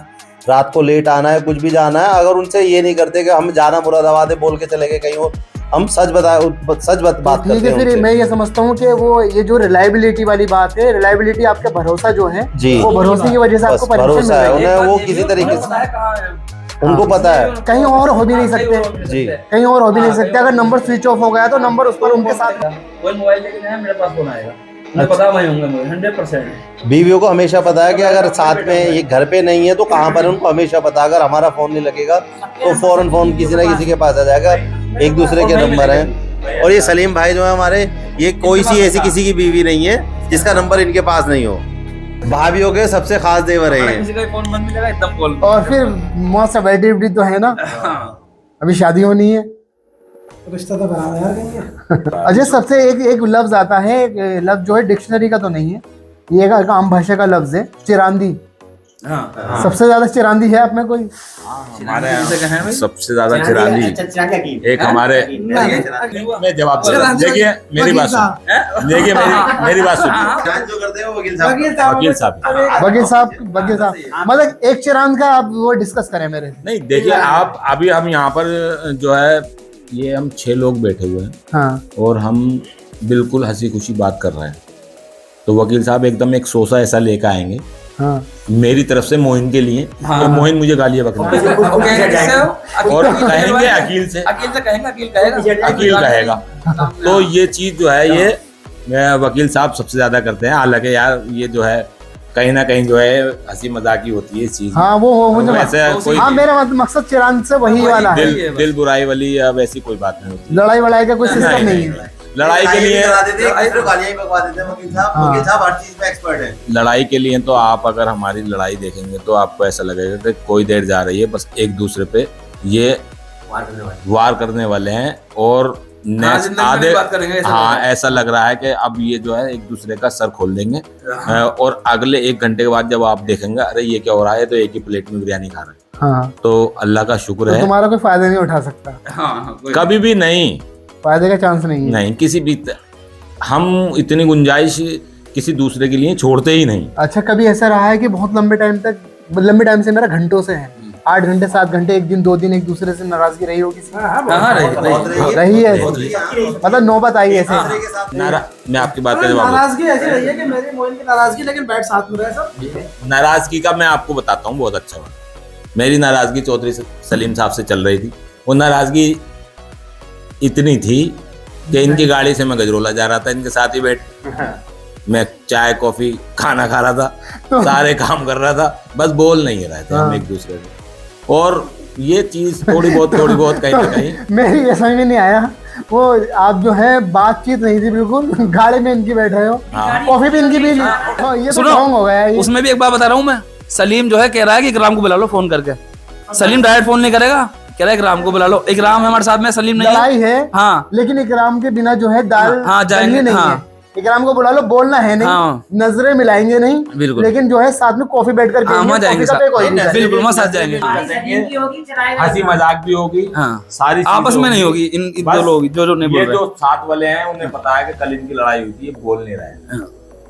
रात को लेट आना है, कुछ भी जाना है, अगर उनसे ये नहीं करते कि हम जाना मुरादाबाद है बोल के चले गए कहीं और, हम सच बात ठीक करते है। हैं फिर उनसे। मैं ये समझता हूँ कि वो ये जो रिलायबिलिटी वाली बात है, रिलायबिलिटी आपके भरोसा जो है, जी, वो भरोसे की वजह से बस आपको परमिशन मिल भरोसा है रही है। उन्हें, वो किसी तरीके से उनको पता है। कहीं और हो भी नहीं सकते, जी कहीं और हो भी नहीं सकते। अगर नंबर स्विच ऑफ हो गया तो नंबर उस पर उनके साथ। कोई मोबाइल लेके जाए मेरे पास फोन आएगा, मैं पता मैं होऊंगा, मुझे 100%। बीवियों को हमेशा पता है कि अगर साथ में ये घर पे नहीं है तो कहाँ पर है, उनको हमेशा पता है। अगर हमारा फोन नहीं लगेगा तो फौरन फोन किसी ना किसी के पास आ जाएगा, एक दूसरे के नंबर हैं। और ये सलीम भाई जो है हमारे, ये कोई सी ऐसी किसी की बीवी नहीं है जिसका नंबर इनके पास नहीं हो। भाभीियों के सबसे खास देवर हैं। किसी का फोन बंद मिलेगा एकदम कॉल। और फिर मौत वेडिटी तो है ना, अभी शादी होनी है। रिश्ता तो बना यार कहीं। अजय, सबसे एक लफ्ज आता है, एक लफ्ज जो है डिक्शनरी का तो नहीं है, ये एक आम भाषा का लफ्ज है, चिरांदी। सबसे ज्यादा चिरांदी है आप में कोई? हमारे यहाँ सबसे ज्यादा चिरांदी एक हमारे, मैं जवाब दे रहा हूं। देखिए मेरी बात सुन, देखिए मेरी बात सुनिए। जो करते हैं वो वकील वकील साहब मतलब एक चिरांद का आप वो डिस्कस करें मेरे से। नहीं, देखिए आप, अभी हम यहाँ पर जो है ये हम 6 लोग बैठे हुए हैं हाँ और हम बिल्कुल हंसी खुशी बात कर रहे हैं, तो वकील साहब एकदम एक सोसा ऐसा लेकर आएंगे हाँ मेरी तरफ से मोइन के लिए, तो मोइन मुझे गालियां बकने और कहेंगे अकील से कहेंगे, अकील कहेगा। तो ये चीज जो है ये वकील साहब सबसे ज्यादा करते हैं। हालांकि यार ये जो है कहीं ना कहीं जो है हंसी मजाक ही होती है इस चीज। हाँ वो मुझे वैसे कोई हाँ मेरा मकसद चिरांत से वही वाला है। दिल बुराई वाली या वैसी कोई बात नहीं होती। लड़ाई वड़ाई का कोई सिस्टम नहीं है। लड़ाई के लिए लड़ाई के लिए तो आप अगर हमारी लड़ाई देखेंगे तो आपको ऐसा लगेगा कि कोई देर जा रही है, बस एक दूसरे पे ये वार करने वाले हैं और नेक्स्ट आधे हाँ ऐसा लग रहा है कि अब ये जो है एक दूसरे का सर खोल देंगे और अगले 1 घंटे के बाद जब आप देखेंगे अरे ये क्या हो रहा है, तो एक ही प्लेट में बिरयानी खा रहे हैं। हाँ तो अल्लाह का शुक्र तो है तुम्हारा कोई फायदा नहीं उठा सकता, कभी भी नहीं, फायदे का चांस नहीं है। नहीं किसी भी हम इतनी गुंजाइश किसी दूसरे के लिए छोड़ते ही नहीं। अच्छा कभी ऐसा रहा है कि बहुत लंबे टाइम से मेरा घंटों से है, 8 घंटे 7 घंटे, 1 दिन 2 दिन एक दूसरे से नाराजगी रही हो किसी? रही है, मतलब नौबत आई ऐसे? मैं आपकी बात करने वाला नाराजगी ऐसी रही है कि मेरी मोइन की नाराजगी, लेकिन बैठ साथ में रहे सब। नाराजगी का मैं आपको बताता हूँ बहुत अच्छा बात। मेरी नाराजगी चौधरी सलीम साहब से चल रही थी। वो नाराजगी इतनी थी कि इनकी गाड़ी से मैं गजरोला जा रहा था, इनके साथ ही बैठ मैं चाय कॉफी खाना खा रहा था, सारे काम कर रहा था, बस बोल नहीं रहे थे हम एक दूसरे से। और ये चीज थोड़ी बहुत कहीं ना कहीं मेरी ये समझ में नहीं आया, वो आप जो है बातचीत नहीं थी बिल्कुल, गाड़ी में इनकी बैठ रहे हो, कॉफी भी इनकी भी, ये तो रॉन्ग हो गया। उसमें भी एक बात बता रहा हूँ मैं, सलीम जो है कह रहा है कि इकराम को बुला लो फोन करके। सलीम डायरेक्ट फोन नहीं करेगा, कह रहा है इकराम को बुला लो। इकराम है हमारे साथ में, सलीम नहीं लड़ाई है हाँ, लेकिन इकराम के बिना जो है दाल जाएंगे नहीं हाँ। है। इकराम को बुला लो, बोलना है नहीं, हाँ। नजरें मिलाएंगे नहीं, बिल्कुल। लेकिन जो है साथ में कॉफी बैठ कर हाँ, जाएंगे बिल्कुल वहाँ साथ जाएंगे, हंसी मजाक भी होगी हाँ, सारी आपस में नहीं होगी। इन दो लोग जो नहीं बोल ये रहे, जो साथ वाले हैं उन्हें पता है कि कल इनकी लड़ाई हुई थी, ये बोल नहीं रहे हैं।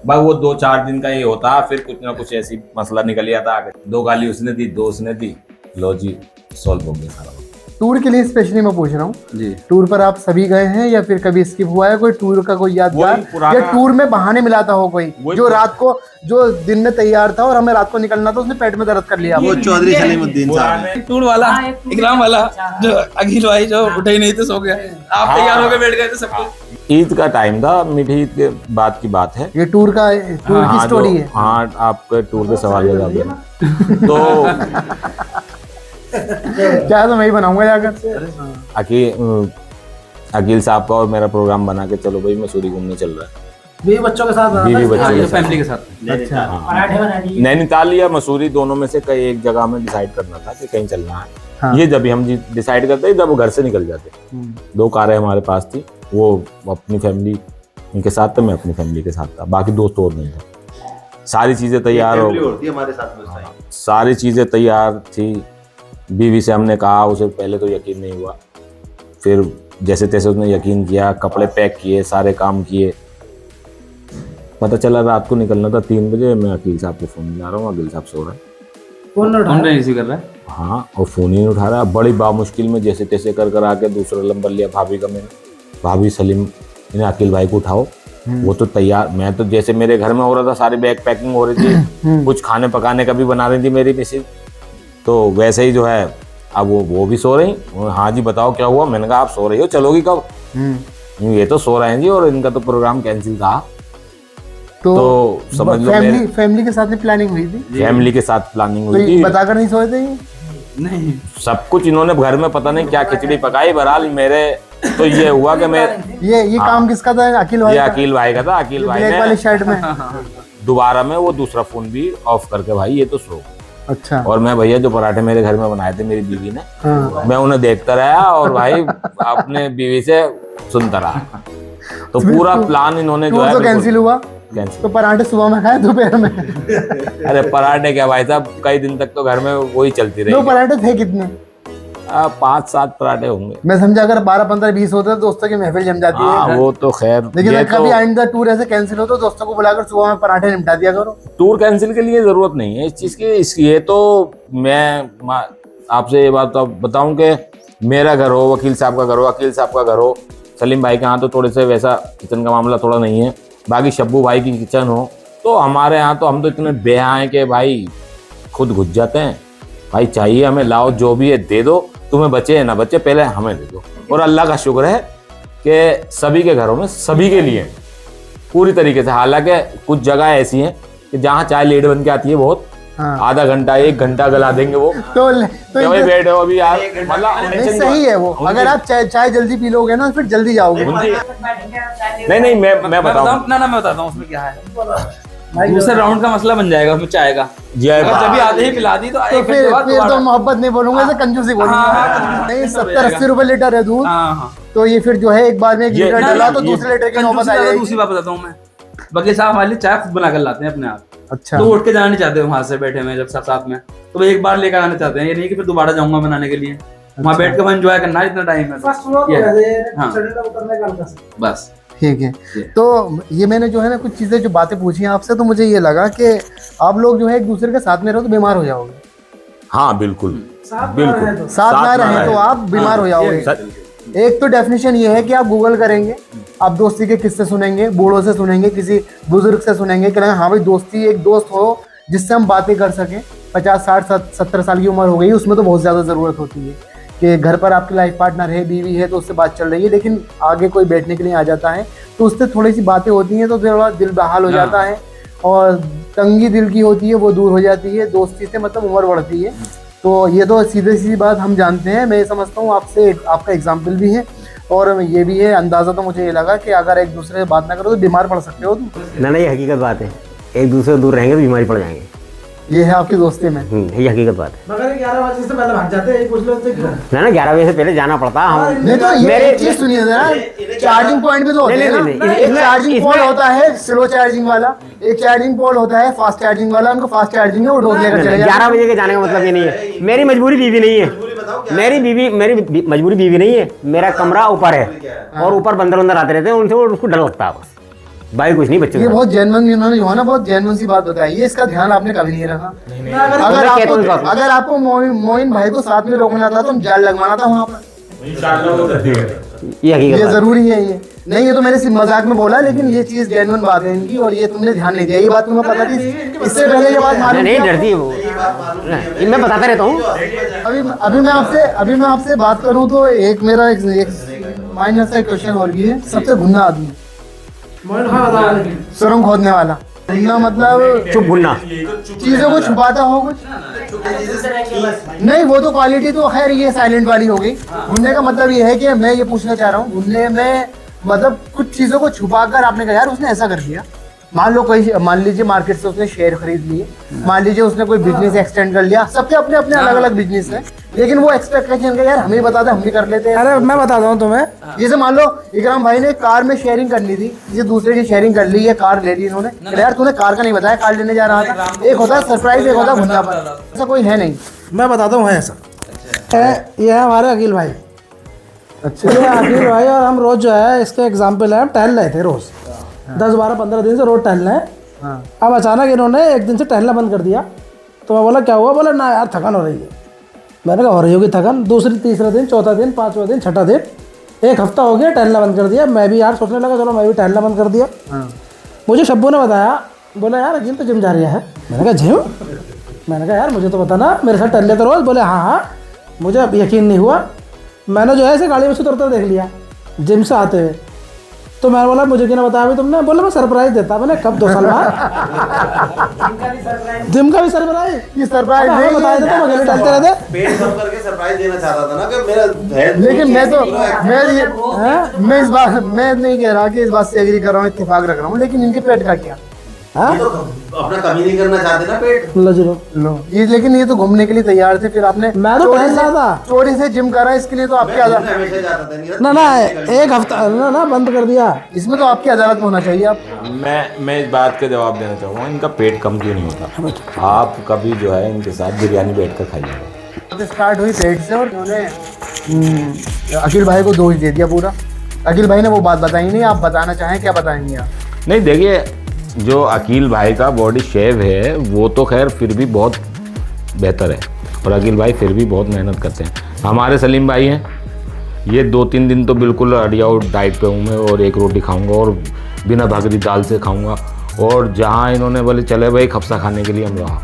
बस वो 2-4 दिन का ये होता, फिर कुछ ना कुछ ऐसी मसला निकल आता, 2 गाली उसने दी 2 उसने दी, लो जी सॉल्व हो गया सारा। टूर के लिए स्पेशली मैं पूछ रहा हूँ जी, टूर पर आप सभी गए हैं या फिर कभी स्किप हुआ है कोई टूर का कोई यादगार, या टूर में बहाने मिलाता हो कोई जो रात को, जो दिन में तैयार था और हमें रात को निकलना था, उसने पेट में दर्द कर लिया? वो चौधरी सलीमुद्दीन साहब टूर वाला इकराम वाला जो अखिल भाई जो उठे ही नहीं थे, सो गया, आप तैयार होकर बैठ गए थे सब कुछ। ईद का टाइम था, मीठी ईद के बाद की बात है। ये टूर की स्टोरी है। हाँ आपके टूर के सवाल का जवाब देना। तो क्या तो मैं ही बनाऊंगा जाकर। अकील साहब का और मेरा प्रोग्राम बना के चलो भाई मसूरी घूमने चल रहा है, बीवी बच्चों के साथ, बीवी बच्चों के साथ, फैमिली के साथ। अच्छा पराठे बना दिए। नैनीताल या मसूरी दोनों में से कई एक जगह में डिसाइड करना था कि कहीं चलना है। हाँ। ये जब हम डिसाइड करते जब वो घर से निकल जाते। 2 कारें हमारे पास थी, वो अपनी फैमिली उनके साथ था, मैं अपनी फैमिली के साथ था, बाकी दोस्त और नहीं था। सारी चीजें तैयार हो, हमारे साथ में उस टाइम। सारी चीजें तैयार थी। बीवी से हमने कहा, उसे पहले तो यकीन नहीं हुआ, फिर जैसे तैसे उसने यकीन किया, कपड़े पैक किए, सारे काम किए। पता चला रात को निकलना था 3 बजे, मैं अकील साहब को फोन मिला रहा हूँ, अकील साहब सो रहे हैं, फोन उठा नहीं रिसीव कर रहा है। हाँ, और फोन ही नहीं उठा रहा। बड़ी बामुश्किल में जैसे तैसे कर आके दूसरा नंबर लिया भाभी का मैंने, भाभी सलीम इन्हें अकील भाई को उठाओ। वो तो तैयार, मैं तो जैसे मेरे घर में हो रहा था, सारी बैग पैकिंग हो रही थी, कुछ खाने पकाने का भी बना रही थी मेरी मिसेज, तो वैसे ही जो है अब वो भी सो रही। हाँ जी बताओ क्या हुआ? मैंने कहा आप सो रही हो, चलोगी कब? ये तो सो रहे हैं जी, और इनका तो प्रोग्राम कैंसिल था। तो समझ लो फैमिली के साथ में प्लानिंग हुई थी, फैमिली के साथ प्लानिंग तो हुई थी। बताकर नहीं सोए थे ये? नहीं, सब कुछ इन्होंने घर में पता नहीं क्या खिचड़ी पकाई। बहरहाल मेरे तो ये हुआ कि मैं ये काम किसका था? अकील भाई ये का? अकील भाई का था। अकील भाई ब्लैक वाली ने शर्ट में दोबारा में वो दूसरा फोन भी ऑफ करके, भाई ये तो सो। अच्छा। और मैं भैया जो पराठे मेरे घर में बनाए थे मेरी बीवी ने, हाँ। मैं उन्हें देखता रहा और भाई अपने बीवी से सुनता रहा। तो पूरा प्लान इन्होंने जो है तो कैंसिल हुआ। कैंसिल। तो पराठे सुबह में खाए, दोपहर में? अरे पराठे क्या भाई साहब, कई दिन तक तो घर में वही चलती रही। 2 पराठे थे कितने? 5-7 पराठे होंगे। मैं समझा अगर 12-15-20 होते तो दोस्तों की महफिल जम जाती है। वो तो खैर, लेकिन अगर कभी आइंदा टूर ऐसे कैंसिल हो तो दोस्तों को बुलाकर सुबह में पराठे निपटा दिया करो। टूर कैंसिल के लिए जरूरत नहीं है इस चीज की। ये तो मैं आपसे ये बात तो बताऊं कि मेरा घर हो, वकील साहब का घर हो, वकील साहब का घर हो, सलीम भाई के यहाँ तो थोड़े से वैसा किचन का मामला थोड़ा नहीं है, बाकी शब्बू भाई की किचन हो, तो हमारे यहाँ तो हम तो इतने बेहा हैं कि भाई खुद घुस जाते हैं। भाई चाहिए हमें, लाओ जो भी है दे दो, तुम्हें बचे या ना बचे पहले हमें दे दो। और अल्लाह का शुक्र है कि सभी के घरों में सभी के लिए पूरी तरीके से। हालांकि कुछ जगह ऐसी हैं कि जहाँ चाय लेट बन के आती है बहुत, हाँ। आधा घंटा 1 घंटा गला देंगे वो, तो भाई बैठ हो अभी यार, मतलब नहीं सही है वो। अगर आप चाय जल्दी पी लोगे ना फिर जल्दी जाओगे। नहीं मैं बताऊं ना मैं बताता हूँ उसमें क्या है। दूसरे राउंड का मसला बन जाएगा उसमें चाय का, जी अगर जब भी आधे ही पिला दी तो तो एक फिर घंटे बाद फिर तो दोबारा। मोहब्बत नहीं बोलूंगा, ऐसे कंजूसी बोलूंगा। नहीं 70-80 रुपए लीटर है दूध, हाँ तो ये फिर जो है एक बार में 1 लीटर डाला तो दूसरे लीटर की नौबत आ जाएगी। दूसरी बात बताता हूँ मैं, वकील साहब हमारे लिए चाय खुद बना कर लाते हैं अपने आप। अच्छा, तो उठ के जाना नहीं चाहते वहां से बैठे में जब साथ में, तो वो एक बार लेकर आना चाहते हैं, ये नहीं कि फिर दोबारा जाऊंगा बनाने के लिए। वहाँ बैठ के एंजॉय करना है, इतना टाइम है बस। ठीक है। तो ये मैंने जो है ना कुछ चीजें जो बातें पूछी हैं आपसे, तो मुझे ये लगा कि आप लोग जो है एक दूसरे के साथ में रहो तो बीमार हो जाओगे। हाँ बिल्कुल बिल्कुल, साथ ना रहे तो आप बीमार हो जाओगे। एक तो डेफिनेशन ये है कि आप गूगल करेंगे, आप दोस्ती के किस्से सुनेंगे, बूढ़ों से सुनेंगे, किसी बुजुर्ग से सुनेंगे कि हाँ भाई दोस्ती, एक दोस्त हो जिससे हम बातें कर सकें। 50, 60, 70 साल की उम्र हो गई, उसमें तो बहुत ज़्यादा ज़रूरत होती है कि घर पर आपकी लाइफ पार्टनर है, बीवी है, तो उससे बात चल रही है, लेकिन आगे कोई बैठने के लिए आ जाता है तो उससे थोड़ी सी बातें होती हैं तो थोड़ा दिल बहाल हो जाता है, और तंगी दिल की होती है वो दूर हो जाती है। दोस्ती से मतलब उम्र बढ़ती है। तो ये तो सीधी सी बात हम जानते हैं। मैं ये समझता हूँ आपसे आपका एग्जाम्पल भी है और ये भी है अंदाज़ा, तो मुझे ये लगा कि अगर एक दूसरे से बात ना करो तो बीमार पड़ सकते हो तुम। ना ये हकीकत बात है, एक दूसरे से दूर रहेंगे तो बीमारी पड़ जाएंगे। ये है आपकी दोस्ती में। ये हकीकत बात है। मगर 11 बजे से पहले भाग जाते हैं, पूछ लो तो क्यों? ना 11 बजे से पहले जाना पड़ता हम। नहीं तो ये मेरे- एक चीज सुनिए जरा, चार्जिंग पॉइंट भी तो होते हैं ना। नहीं, एक चार्जिंग पॉइंट होता है स्लो चार्जिंग वाला, एक चार्जिंग पॉइंट होता है फास्ट चार्जिंग वाला। उनको फास्ट चार्जिंग है, वो ढोक लेकर चले 11 बजे के जाने का मतलब ये नहीं है, मेरी मजबूरी बीवी नहीं है, मेरी मजबूरी बीवी नहीं है। मेरा कमरा ऊपर है और ऊपर बंदर आते रहते हैं, उनसे उसको डर लगता है बस, भाई कुछ नहीं बच्चे। ये बहुत जेन्युइन, इन्होंने जो है ना बहुत जेन्युइन सी बात बताई है, इसका ध्यान आपने कभी नहीं रखा। अगर आपको मोइन भाई को साथ में रोकना था तो हम जाल लगवाना था वहाँ पर। ये हकीकत ये बात है। जरूरी है। ये नहीं, ये तो मैंने सिर्फ मजाक में बोला, लेकिन ये चीज जेन्युइन बात है इनकी, और ये तुमने ध्यान नहीं दिया। ये बात तुम्हें पता थी इससे पहले, ये बात मालूम नहीं थी डरती है वो, ये मैं बताता रहता हूँ। अभी मैं आपसे बात करूं तो एक मेरा माइनर सा क्वेश्चन और भी है। सबसे गुन्ना आदमी, सुरंग खोदने वाला। गुन्ना मतलब चुप भुनना, चीजों को छुपाता हो कुछ नहीं, वो तो क्वालिटी तो खैर ये साइलेंट वाली हो गई। गुन्ने का मतलब ये है कि मैं ये पूछना चाह रहा हूँ, गुन्ने में मतलब कुछ चीजों को छुपाकर आपने कहा यार उसने ऐसा कर दिया। मान लीजिए मार्केट से उसने शेयर खरीद लिए, मान लीजिए उसने कोई बिजनेस एक्सटेंड कर लिया। सबके अपने अपने अलग अलग बिजनेस है, लेकिन वो एक्सपेक्टेशन का यार हमें बता दे, हम भी कर लेते हैं। अरे मैं बताता हूँ तुम्हें, जैसे मान लो इकराम भाई ने कार में शेयरिंग करनी थी, किसी दूसरे की शेयरिंग कर ली है, कार ले ली इन्होंने। यार तूने कार का नहीं बताया, कार लेने जा रहा था। एक होता है सरप्राइज, एक होता है भुन्नापन। ऐसा कोई है नहीं। मैं बताता हूँ है ऐसा। ये है हमारे अखिल भाई। अच्छा, ये अखिल भाई और हम रोज जो है, इसके एग्जाम्पल है, हम टहल रहे थे रोज 10, 12, 15 दिन से रोज टहल रहे हैं। हाँ। अब अचानक इन्होंने एक दिन से टहलना बंद कर दिया। तो मैं बोला क्या हुआ? बोला ना यार थकान हो रही है। मैंने कहा हो रही होगी थकान। दूसरी, तीसरा दिन, चौथा दिन, 5वां दिन, 6ठा दिन, 1 हफ्ता हो गया टहलना बंद कर दिया। मैं भी यार सोचने लगा चलो मैं भी टहलना बंद कर दिया। मुझे शब्बू ने बताया, बोला यार अखिल तो जिम जा रही है। मैंने कहा जिम? मैंने कहा यार मुझे तो पता ना, मेरे साथ टहल लेते रोज। बोले हाँ, मुझे अब यकीन नहीं हुआ। मैंने जो है ऐसे गाड़ी में से उतरते देख लिया जिम से आते हुए। तो मैंने बोला मुझे क्यों ना बताया अभी तुमने? बोला मैं सरप्राइज देता। मैंने कब? 2 साल बाद जिम का भी सरप्राइज? ये सरप्राइज हमें नहीं बताया था, मगर टहलते रहते। पेट कम करके सरप्राइज देना चाहता था ना कि मेरा है। लेकिन मैं इस बात मैं नहीं कह रहा कि इस बात से एग्री कर रहा हूँ, इत्तेफाक रख रहा हूँ, लेकिन इनके पेट का क्या? हाँ तो अपना कमी नहीं करना चाहते ना पेट। लो ये लेकिन ये तो घूमने के लिए तैयार थे, फिर आपने मैं तो टहल रहा था। चोरी से जिम करा, इसके लिए तो आपकी अदालत, हमेशा जाता था नीरज। ना 1 हफ्ता ना बंद कर दिया। इसमें तो आपकी अदालत में होना चाहिए। आप मैं इस बात का जवाब देना चाहूँगा, इनका पेट कम क्यों नहीं होता। आप कभी जो है इनके साथ बिरयानी बैठ कर खाइएगा। स्टार्ट हुई पेट से और उन्होंने अखिल भाई को दोष दे दिया पूरा। अखिल भाई ने वो बात बताई नहीं, आप बताना चाहें क्या बताएंगे आप? नहीं देखिए, जो अकील भाई का बॉडी शेव है वो तो खैर फिर भी बहुत बेहतर है, और अकील भाई फिर भी बहुत मेहनत करते हैं। हमारे सलीम भाई हैं, ये 2-3 दिन तो बिल्कुल अडियाउट डाइट पे हूँ मैं, और एक रोटी खाऊंगा और बिना भागरी दाल से खाऊंगा। और जहाँ इन्होंने बोले चले भाई खपसा खाने के लिए अमरोहा,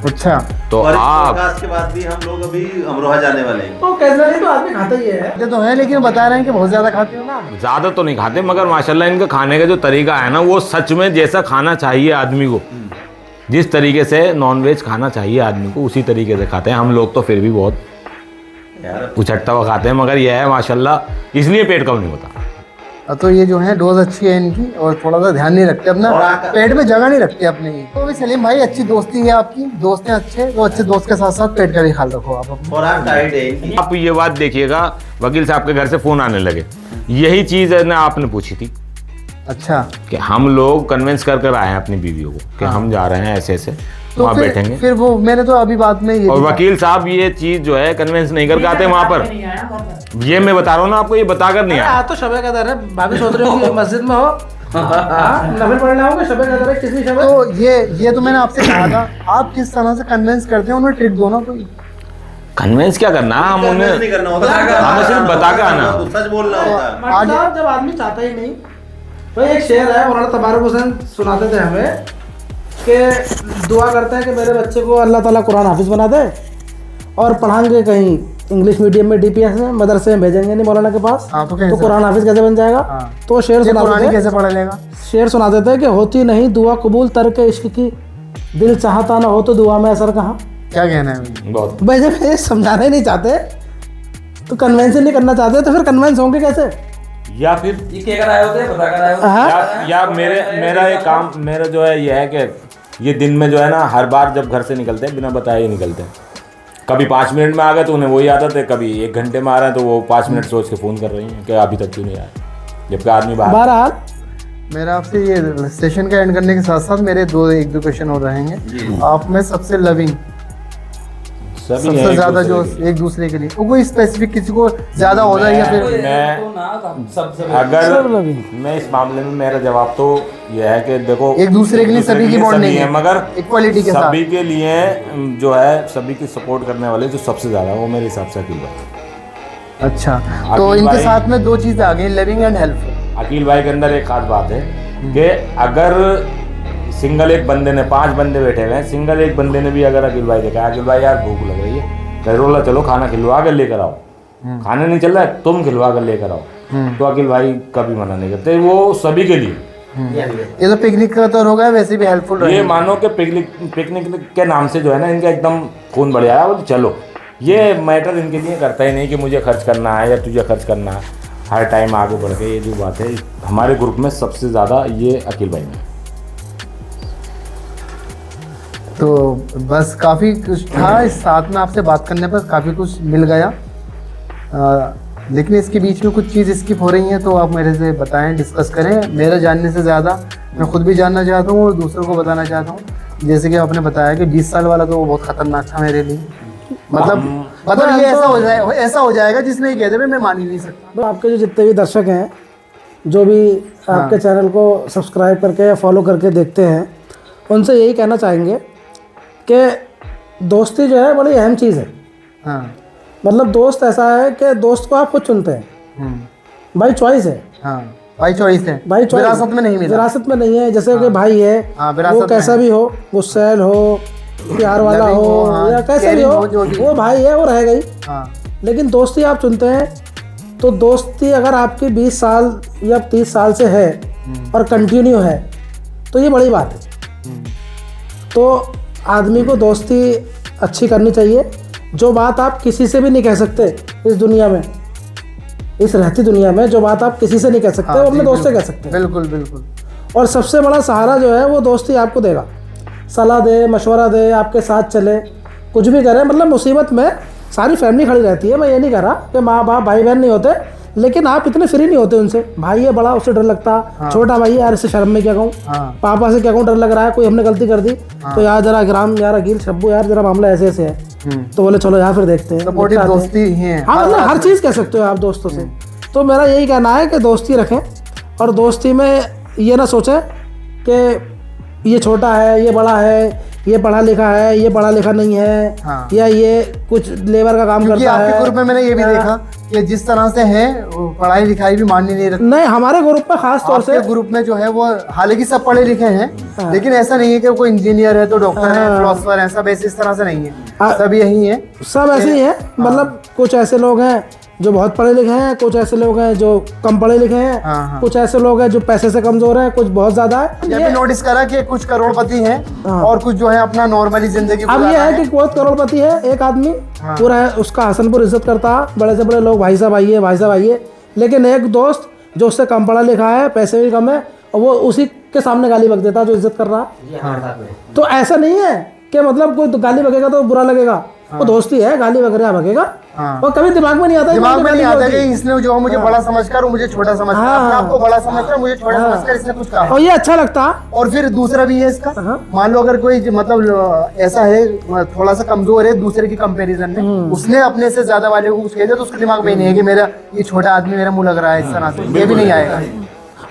अच्छा, तो और इस आप पॉडकास्ट के बाद भी हम लोग अभी अमरोहा जाने वाले हैं। तो कैजुअली तो आदमी खाता ही है। ये तो है, लेकिन बता रहे हैं कि बहुत ज्यादा खाते हो ना। ज़्यादा तो नहीं खाते, मगर माशाल्लाह इनके खाने का जो तरीका है ना, वो सच में जैसा खाना चाहिए आदमी को, जिस तरीके से नॉनवेज खाना चाहिए आदमी को उसी तरीके से खाते हैं। हम लोग तो फिर भी बहुत उछटता हुआ खाते हैं, मगर यह है माशाल्लाह, इसलिए पेट कम नहीं होता। तो ये जो है डोज अच्छी है इनकी, और थोड़ा सा ध्यान नहीं रखते अपना, पेट में जगह नहीं रखते अपने ही। तो भी सलीम भाई अच्छी दोस्ती है आपकी, दोस्त हैं अच्छे, तो अच्छे दोस्त के साथ साथ पेट का भी ख्याल रखो आप अपना। और आप टाइट है। आप ये बात देखिएगा, वकील साहब के घर से फ़ोन आने लगे, यही चीज़ है ना आपने पूछी थी अच्छा, कि हम लोग कन्विंस कर कर आए हैं अपनी बीवियों को कि हम जा रहे हैं ऐसे ऐसे, तो वहाँ बैठेंगे। फिर वो मैंने तो अभी बात में ये और वकील साहब ये चीज़ जो है कन्विंस नहीं करके आते वहाँ पर, ये मैं बता रहा हूँ ना आपको, ये बता कर नहीं आया। आज तो शबे कदर है, भाभी सोच रही हो कि मस्जिद में हो, नफल पढ़ना होगा, शबे कदर है किसी शबे। तो ये तो मैंने आपसे कहा था, आप किस तरह से कन्विंस करते हैं, उन्हें ट्रिक दो ना कोई। कन्विंस क्या करना, हम उन्हें नहीं करना होता, हमें सिर्फ बता के आना। सच बोलना होता है। मार्टी साहब, जब आदमी चाहता ही नहीं, तो एक शेर है मौलाना तबारुक हुसैन सुनाते थे हमें कि दुआ करते हैं कि मेरे बच्चे को अल्लाह ताला कुरान हाफिज बना दे, और पढ़ाएंगे कहीं इंग्लिश मीडियम में, DPS में, मदरसे में भेजेंगे नहीं मौलाना के पास, हाँ, तो कैसे? कुरान हाफिज कैसे बन जाएगा? हाँ। तो शेर ये कुरानी सुनाते थे, कैसे पढ़ा लेगा? शेर सुना देते हैं कि होती नहीं दुआ कबूल तरक इश्क की, दिल चाहता ना हो तो दुआ में असर कहाँ। क्या कहना है भाई? बहुत भाई जब ये समझाना ही नहीं चाहते, तो कन्वेंस नहीं करना चाहते, तो फिर कन्वेंस होंगे कैसे? या फिर ये कह कर आए होते हैं, बता कर आए होते हैं। हाँ, या मेरा एक काम, मेरा जो है ये है कि ये दिन में जो है ना, हर बार जब घर से निकलते हैं बिना बताए ही निकलते हैं। कभी 5 मिनट में आ गए तो उन्हें वही आदत है, कभी 1 घंटे में आ रहे हैं तो वो 5 मिनट सोच के फ़ोन कर रही हैं कि अभी तक क्यों नहीं आया, जबकि आदमी बाहर। बहरहाल मेरा आपसे ये सेशन का एंड करने के साथ साथ मेरे एक दो क्वेश्चन और रहेंगे। आप में सबसे लविंग, सभी सबसे हैं ज्यादा एक जो दूसरे के एक दूसरे के लिए, वो कोई स्पेसिफिक किसी को ज्यादा हो जाए या फिर मैं तो ना सबसे लिए। अगर मैं इस मामले में, मेरा जवाब तो यह है कि देखो, एक दूसरे के लिए सभी की बॉन्ड नहीं है, मगर इक्वालिटी के साथ। सभी के लिए जो है, सभी की सपोर्ट करने वाले जो सबसे ज़्यादा, वो मेरे हिसाब से अकील भाई। अच्छा, तो अकील इनके भाई- साथ में 2 चीजें आ गई, लविंग एंड हेल्पफुल। अकील भाई के अंदर एक खास बात है कि अगर सिंगल एक बंदे ने, 5 बंदे बैठे हुए हैं, सिंगल एक बंदे ने भी अगर अकील भाई देखा, अकील भाई यार भूख लग रही है, रोला चलो खाना खिलवा कर लेकर आओ, खाने नहीं चल रहा है तुम खिलवा कर लेकर आओ, तो अकील भाई कभी मना नहीं करते, वो सभी के लिए। ये तो पिकनिक का तो हो गया, वैसे भी हेल्पफुल ये रहे। मानो कि पिकनिक के नाम से जो है ना, इनका एकदम खून बढ़ जाएगा, बोले चलो, ये मैटर इनके लिए करता ही नहीं कि मुझे खर्च करना है या तुझे खर्च करना है, हर टाइम आगे बढ़ के। ये जो बात है, हमारे ग्रुप में सबसे ज़्यादा ये अकील भाई ने। तो बस काफ़ी कुछ था, इस साथ में आपसे बात करने पर काफ़ी कुछ मिल गया, लेकिन इसके बीच में कुछ चीज़ स्किप हो रही हैं, तो आप मेरे से बताएं, डिस्कस करें। मेरा जानने से ज़्यादा मैं खुद भी जानना चाहता हूँ और दूसरों को बताना चाहता हूँ। जैसे कि आपने बताया कि 20 साल वाला तो वो बहुत ख़तरनाक था मेरे लिए, मतलब ये ऐसा हो जाएगा जिसमें ये कहते मैं मान ही नहीं सकता। तो आपके जो जितने भी दर्शक हैं, जो भी आपके चैनल को सब्सक्राइब करके या फॉलो करके देखते हैं, उनसे यही कहना चाहेंगे कि दोस्ती जो है बड़ी अहम चीज़ है। हाँ, मतलब दोस्त ऐसा है कि दोस्त को आप खुद चुनते हैं, बाई चॉइस है। हाँ, बाई चॉइस है, बाई चॉइस, विरासत में नहीं मिला। विरासत में नहीं है। जैसे कि भाई है, हाँ, विरासत वो कैसा में भी हो, गुस्सैल हो, प्यार वाला Loving हो, हाँ, या कैसा भी caring हो, जो भी। वो भाई है, वो रहेगा ही। हाँ, लेकिन दोस्ती आप चुनते हैं, तो दोस्ती अगर आपकी 20 साल या 30 साल से है और कंटिन्यू है, तो ये बड़ी बात है। तो आदमी को दोस्ती अच्छी करनी चाहिए। जो बात आप किसी से भी नहीं कह सकते इस दुनिया में, इस रहती दुनिया में, जो बात आप किसी से नहीं कह सकते, हाँ, वो अपने जी, दोस्त से कह सकते हैं। बिल्कुल बिल्कुल। और सबसे बड़ा सहारा जो है वो दोस्ती आपको देगा, सलाह दे, मशवरा दे, आपके साथ चले, कुछ भी करे। मतलब मुसीबत में सारी फैमिली खड़ी रहती है। मैं ये नहीं कह रहा कि माँ बाप भाई बहन नहीं होते, लेकिन आप इतने फ्री नहीं होते उनसे। भाई है बड़ा, उससे डर लगता। हाँ। छोटा भाई है, यार इससे शर्म में क्या कहूँ, हाँ, पापा से क्या कहूँ, डर लग रहा है, कोई हमने गलती कर दी तो यार जरा ग्राम, यार अकील शब्बू, यार जरा मामला ऐसे ऐसे है, तो बोले चलो यार फिर देखते हैं, सपोर्टिव निपटाते हैं। दोस्ती ही है। हाँ, मतलब हर चीज़ कह सकते हो आप दोस्तों से। तो मेरा यही कहना है कि दोस्ती रखें, और दोस्ती में ये ना सोचें कि ये छोटा है, ये बड़ा है, ये पढ़ा लिखा है, ये पढ़ा लिखा नहीं है, हाँ। या ये कुछ लेबर का काम क्योंकि करता आपके है। ग्रुप में मैंने ये भी देखा कि जिस तरह से है वो पढ़ाई लिखाई भी मान्य नहीं रखती। नहीं, हमारे ग्रुप में खास तौर से आपके ग्रुप में जो है वो हालांकि सब पढ़े लिखे हैं, लेकिन ऐसा नहीं है कि कोई इंजीनियर है तो डॉक्टर है, फिलोसफर है, सब ऐसे इस तरह से नहीं है, सब यही है। सब ऐसे ही है। मतलब कुछ ऐसे लोग हैं जो बहुत पढ़े लिखे हैं, कुछ ऐसे लोग हैं जो कम पढ़े लिखे हैं, हाँ, हाँ। कुछ ऐसे लोग हैं जो पैसे से कमजोर हैं, कुछ बहुत ज्यादा है। ये भी नोटिस करा कि कुछ करोड़पति हैं हाँ। और कुछ जो है अपना नॉर्मली जिंदगी अब गुजार ये रहे है कि कोई करोड़पति है, एक आदमी हाँ। पूरा है, उसका हसनपुर इज्जत करता है, बड़े से बड़े लोग भाई साहब आइए, भाई साहब आइए, लेकिन एक दोस्त जो उससे कम पढ़ा लिखा है, पैसे भी कम है, और वो उसी के सामने गाली बक देता है जो इज्जत कर रहा है। तो ऐसा नहीं है कि मतलब कोई तो गाली बकेगा तो बुरा लगेगा, वो दोस्ती है, गाली वगैरह बकेगा, हाँ। और कभी दिमाग में नहीं आता, दिमाग में नहीं आता होती। कि इसने जो मुझे बड़ा समझकर वो मुझे छोटा समझकर, हाँ। अपने आप को बड़ा समझकर मुझे छोटा हाँ। समझकर इसने कुछ कहा। और ये अच्छा लगता है। और फिर दूसरा भी है इसका, हाँ। मान लो अगर कोई मतलब ऐसा है थोड़ा सा कमजोर है दूसरे की कंपैरिजन में, उसने अपने से ज्यादा वाले को कुछ कह दिया तो उसके दिमाग में नहीं है कि मेरा ये छोटा आदमी मेरा मुंह लग रहा है, इस तरह से ये भी नहीं आएगा।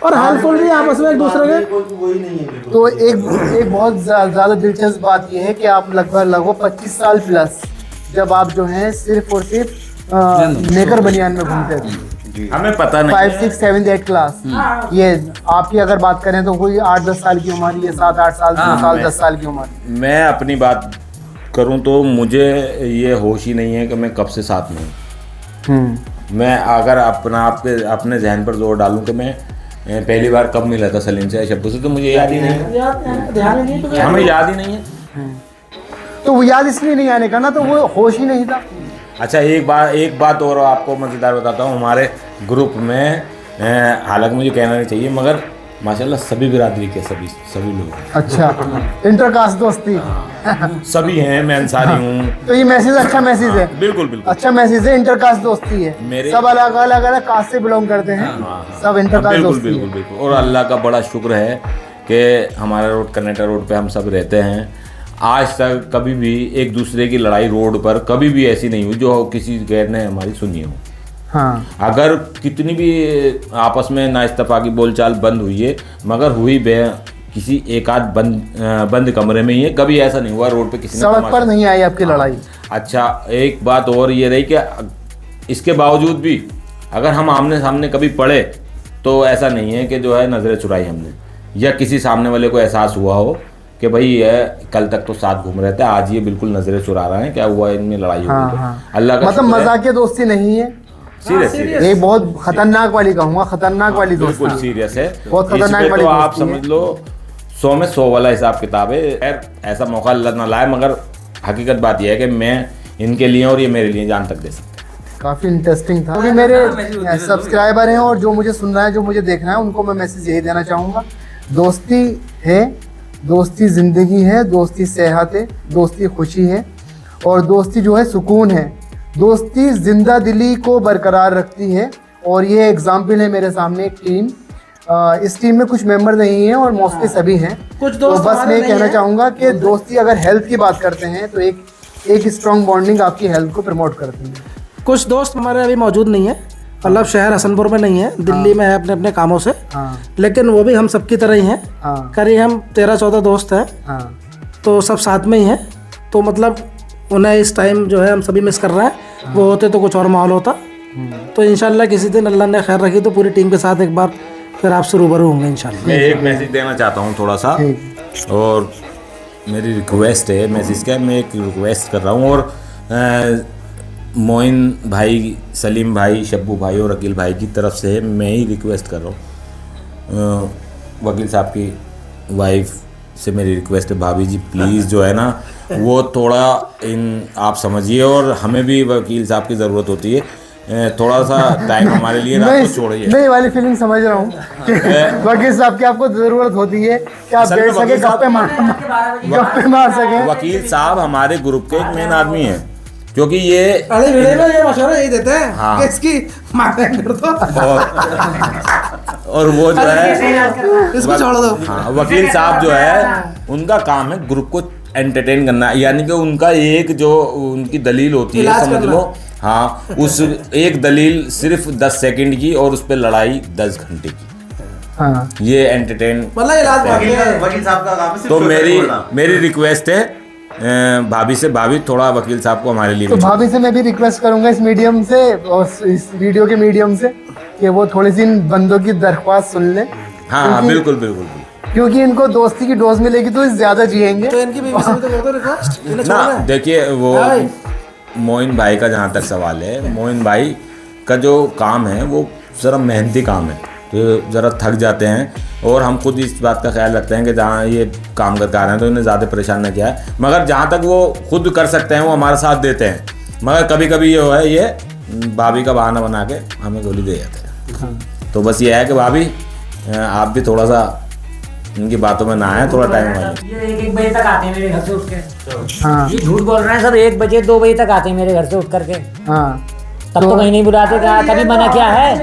और हेल्पफुल भी आपस में एक दूसरे के। तो एक बहुत ज्यादा दिलचस्प बात यह है कि आप लगभग 25 साल प्लस जब आप जो है सिर्फ और सिर्फ नेकर बनियान में घूमते थे, हमें पता नहीं 5, 6, 7, 8 क्लास, ये आपकी अगर बात करें तो कोई 8-10 साल की उम्र, ये 7-8 साल, 2 साल, 10 साल की उम्र। मैं अपनी बात करूं तो मुझे ये होश ही नहीं है कि मैं कब से साथ में हूं। मैं अगर अपने जहन पर जोर डालूं कि मैं पहली बार कब मिला था सलीम से, शब्बू से, तो मुझे याद ही नहीं है, हमें याद ही नहीं है। तो वो याद इसलिए नहीं आने का ना, तो वो होश ही नहीं था। अच्छा, एक बात और आपको मज़ेदार बताता हूँ। हमारे ग्रुप में हालांकि मुझे कहना नहीं चाहिए मगर माशाल्लाह सभी बिरादरी के सभी लोग हैं। अच्छा, इंटरकास्ट दोस्ती सभी हैं, मैं अंसारी हूँ। तो ये मैसेज अच्छा मैसेज है, बिल्कुल बिल्कुल अच्छा मैसेज है, इंटरकास्ट दोस्ती है, सब अलग अलग कास्ट से बिलोंग करते हैं, सब इंटरकास्ट बिल्कुल दोस्ती बिल्कुल है। बिल्कुल। और अल्लाह का बड़ा शुक्र है कि हमारा रोड कर्नाटक रोड पे हम सब रहते हैं। आज तक कभी भी एक दूसरे की लड़ाई रोड पर कभी भी ऐसी नहीं हुई जो किसी गैर ने हमारी सुनी हो। हाँ। अगर कितनी भी आपस में नाइस्तफाकी बोलचाल बंद हुई है मगर हुई किसी एक आध बंद कमरे में ही है, कभी ऐसा नहीं हुआ रोड पे किसी ने सड़क पर नहीं आई आपकी लड़ाई। अच्छा, एक बात और ये रही कि इसके बावजूद भी अगर हम आमने सामने कभी पड़े तो ऐसा नहीं है कि जो है नज़रें चुराई हमने, या किसी सामने वाले को एहसास हुआ हो कि भाई ये कल तक तो साथ घूम रहे थे, आज ये बिल्कुल नजरें चुरा रहे हैं, क्या हुआ इनमें लड़ाई हो हाँ, गई। हाँ। अल्लाह का मतलब मजाकिया दोस्ती नहीं है, सीरियस ये बहुत खतरनाक वाली कहूँगा, खतरनाक वाली दोस्ती। बिल्कुल सीरियस है, बहुत खतरनाक इसमें वाली तो आप दोस्ती है। समझ लो 100 में 100 वाला हिसाब किताब है। खैर ऐसा मौका अल्लाह ना लाए, मगर हकीकत बात यह है कि मैं इनके लिए और ये मेरे लिए जान तक दे सकते। काफ़ी इंटरेस्टिंग था। क्योंकि मेरे सब्सक्राइबर हैं और जो मुझे सुन रहा है, जो मुझे देख रहा है, उनको मैं मैसेज यही देना चाहूँगा, दोस्ती है, दोस्ती ज़िंदगी है, दोस्ती सेहत है, दोस्ती खुशी है, और दोस्ती जो है सुकून है। दोस्ती जिंदा दिली को बरकरार रखती है। और ये एग्जाम्पल है मेरे सामने एक टीम, इस टीम में कुछ मेंबर नहीं हैं और मोस्टली सभी हैं। कुछ तो दोस्त बस हमारे मैं नहीं कहना हैं। चाहूँगा कि दोस्ती अगर हेल्थ की बात करते हैं तो एक स्ट्रॉन्ग बॉन्डिंग आपकी हेल्थ को प्रमोट करती है। कुछ दोस्त हमारे अभी मौजूद नहीं है, मतलब शहर हसनपुर में नहीं है, दिल्ली में है अपने अपने कामों से, हाँ लेकिन वो भी हम सबकी तरह ही हैं। हाँ करीब हम 13-14 दोस्त हैं, हाँ तो सब साथ में ही हैं। तो मतलब उन्हें इस टाइम जो है हम सभी मिस कर रहे हैं। वो होते तो कुछ और माहौल होता। तो इंशाल्लाह किसी दिन अल्लाह ने खैर रखी तो पूरी टीम के साथ एक बार फिर आपसे रूबरू होंगे इंशाल्लाह। मैं एक मैसेज देना चाहता हूँ थोड़ा सा, और मेरी रिक्वेस्ट है, मैसेज क्या, मैं एक रिक्वेस्ट कर रहा हूँ, और मोइन भाई, सलीम भाई, शब्बू भाई और अकील भाई की तरफ से मैं ही रिक्वेस्ट कर रहा हूँ। वकील साहब की वाइफ से मेरी रिक्वेस्ट है, भाभी जी प्लीज़ जो है ना वो थोड़ा आप समझिए, और हमें भी वकील साहब की ज़रूरत होती है, थोड़ा सा टाइम हमारे लिए रात को छोड़िए। मैं ये वाली फीलिंग समझ रहा हूँ वकील साहब की आपको ज़रूरत होती है कि आप असल में बैठ सके, वकील साहब- गप्पे मार सके। वकील साहब हमारे ग्रुप के एक मेन आदमी हैं, क्योंकि ये अरे वीडियो में ये मशवरा यही देते हैं हाँ। कि इसकी मांग कर दो और वो जो है इसको छोड़ दो। हाँ, वकील साहब जो है उनका काम है ग्रुप को एंटरटेन करना, यानी कि उनका एक जो उनकी दलील होती है इलाज समझ करना। लो, हाँ, उस एक दलील सिर्फ 10 सेकंड की और उस पर लड़ाई 10 घंटे की। हाँ ये एंटरटेन। मतलब इलाज वकील साहब का काम है सिर्फ तो छोटे मेरी बोलना। मेरी रिक्वेस्ट है भाभी से, भाभी थोड़ा वकील साहब को हमारे लिए तो भी भाभी से मैं भी रिक्वेस्ट करूंगा इस मीडियम से और इस वीडियो के मीडियम से कि वो थोड़ी सी इन बंदों की दरख्वास्त सुन ले, हाँ क्योंकि- बिल्कुल बिल्कुल बिल्कुल। क्योंकि इनको दोस्ती की डोज मिलेगी तो ज्यादा जिएंगे। तो इनकी बीवी से भी तो कर दो रिक्वेस्ट, इन्हें छोड़ ना दें। देखिए वो हाँ भाई। मोइन भाई का जहाँ तक सवाल है, मोइन भाई का जो काम है वो ज़रा मेहनती काम है, तो ज़रा थक जाते हैं और हम खुद इस बात का ख्याल रखते हैं कि जहाँ ये काम करके आ रहे हैं तो इन्हें ज़्यादा परेशान न किया है, मगर जहाँ तक वो खुद कर सकते हैं वो हमारा साथ देते हैं। मगर कभी कभी ये है ये भाभी का बहाना बना के हमें गोली दे जाते हैं। तो बस ये है कि भाभी आप भी थोड़ा सा इनकी बातों में ना आए, थोड़ा टाइम लगाइए। ये 1 बजे तक आते हैं मेरे घर से उठ के। हाँ ये झूठ बोल रहे हैं सब, 1 बजे 2 बजे तक आते हैं मेरे घर से उठ करके। हाँ तब तो कहीं नहीं बुलाते, कहा कभी मना क्या है?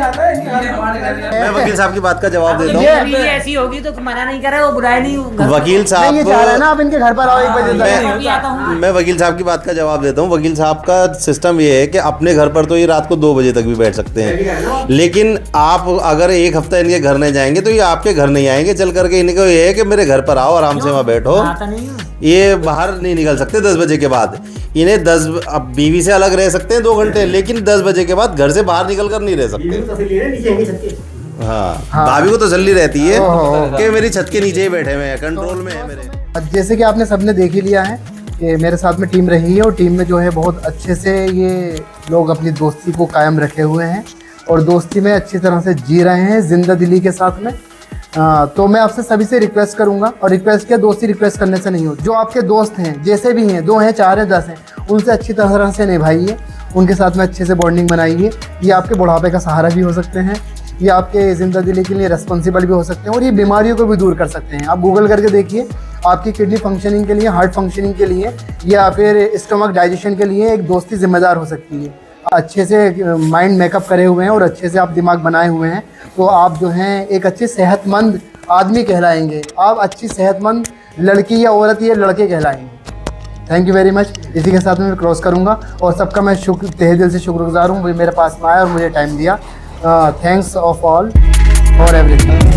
मैं वकील साहब की बात का जवाब देता हूँ। ये बीवी ऐसी होगी तो मना नहीं करे, वो बुलाए नहीं घर पे। वकील नहीं, साहब ये चाह रहा है ना आप इनके घर पर आओ 1 बजे तक। मैं भी आता हूँ। मैं वकील साहब की बात का जवाब देता हूँ। वकील साहब का सिस्टम ये है कि अपने घर पर तो ये रात को 2 बजे तक भी बैठ सकते हैं, लेकिन आप अगर 1 हफ्ता इनके घर नहीं जाएंगे तो ये आपके घर नहीं आएंगे चल करके। इनको ये है कि मेरे घर पर आओ, आराम से वहाँ बैठो। आता नहीं हूँ। ये बाहर नहीं निकल सकते 10 बजे के बाद। इन्हें 10 अब बीवी से अलग रह सकते हैं 2 घंटे, लेकिन 10 बजे के बाद घर से बाहर निकल कर नहीं रह सकते। हाँ, भाभी को तसल्ली रहती है ओहो। कि मेरी छत के नीचे ही बैठे हुए हैं, कंट्रोल में है मेरे। अब जैसे कि आपने सबने देख ही लिया है कि मेरे साथ में टीम रही है और टीम में जो है बहुत अच्छे से ये लोग अपनी दोस्ती को कायम रखे हुए हैं और दोस्ती में अच्छी तरह से जी रहे हैं जिंदा दिली के साथ में। तो मैं आपसे सभी से रिक्वेस्ट करूंगा, और रिक्वेस्ट क्या, दोस्ती रिक्वेस्ट करने से नहीं हो, जो आपके दोस्त हैं जैसे भी हैं, 2 हैं 4 हैं 10 हैं, उनसे अच्छी तरह से निभाइए, उनके साथ में अच्छे से बॉन्डिंग बनाइए। ये आपके बुढ़ापे का सहारा भी हो सकते हैं, ये आपके ज़िंदा दिली के लिए रिस्पॉन्सिबल भी हो सकते हैं और ये बीमारियों को भी दूर कर सकते हैं। आप गूगल करके देखिए, आपकी किडनी फंक्शनिंग के लिए, हार्ट फंक्शनिंग के लिए या फिर स्टमक डाइजेशन के लिए एक दोस्ती जिम्मेदार हो सकती है। अच्छे से माइंड मेकअप करे हुए हैं और अच्छे से आप दिमाग बनाए हुए हैं तो आप जो हैं एक अच्छे सेहतमंद आदमी कहलाएंगे, आप अच्छी सेहतमंद लड़की या औरत या लड़के कहलाएंगे। Thank you very much. इसी के साथ मैं क्रॉस करूंगा और सबका मैं तहे दिल से शुक्रगुजार हूँ, मेरे पास में आया और मुझे टाइम दिया। Thanks of all for everything.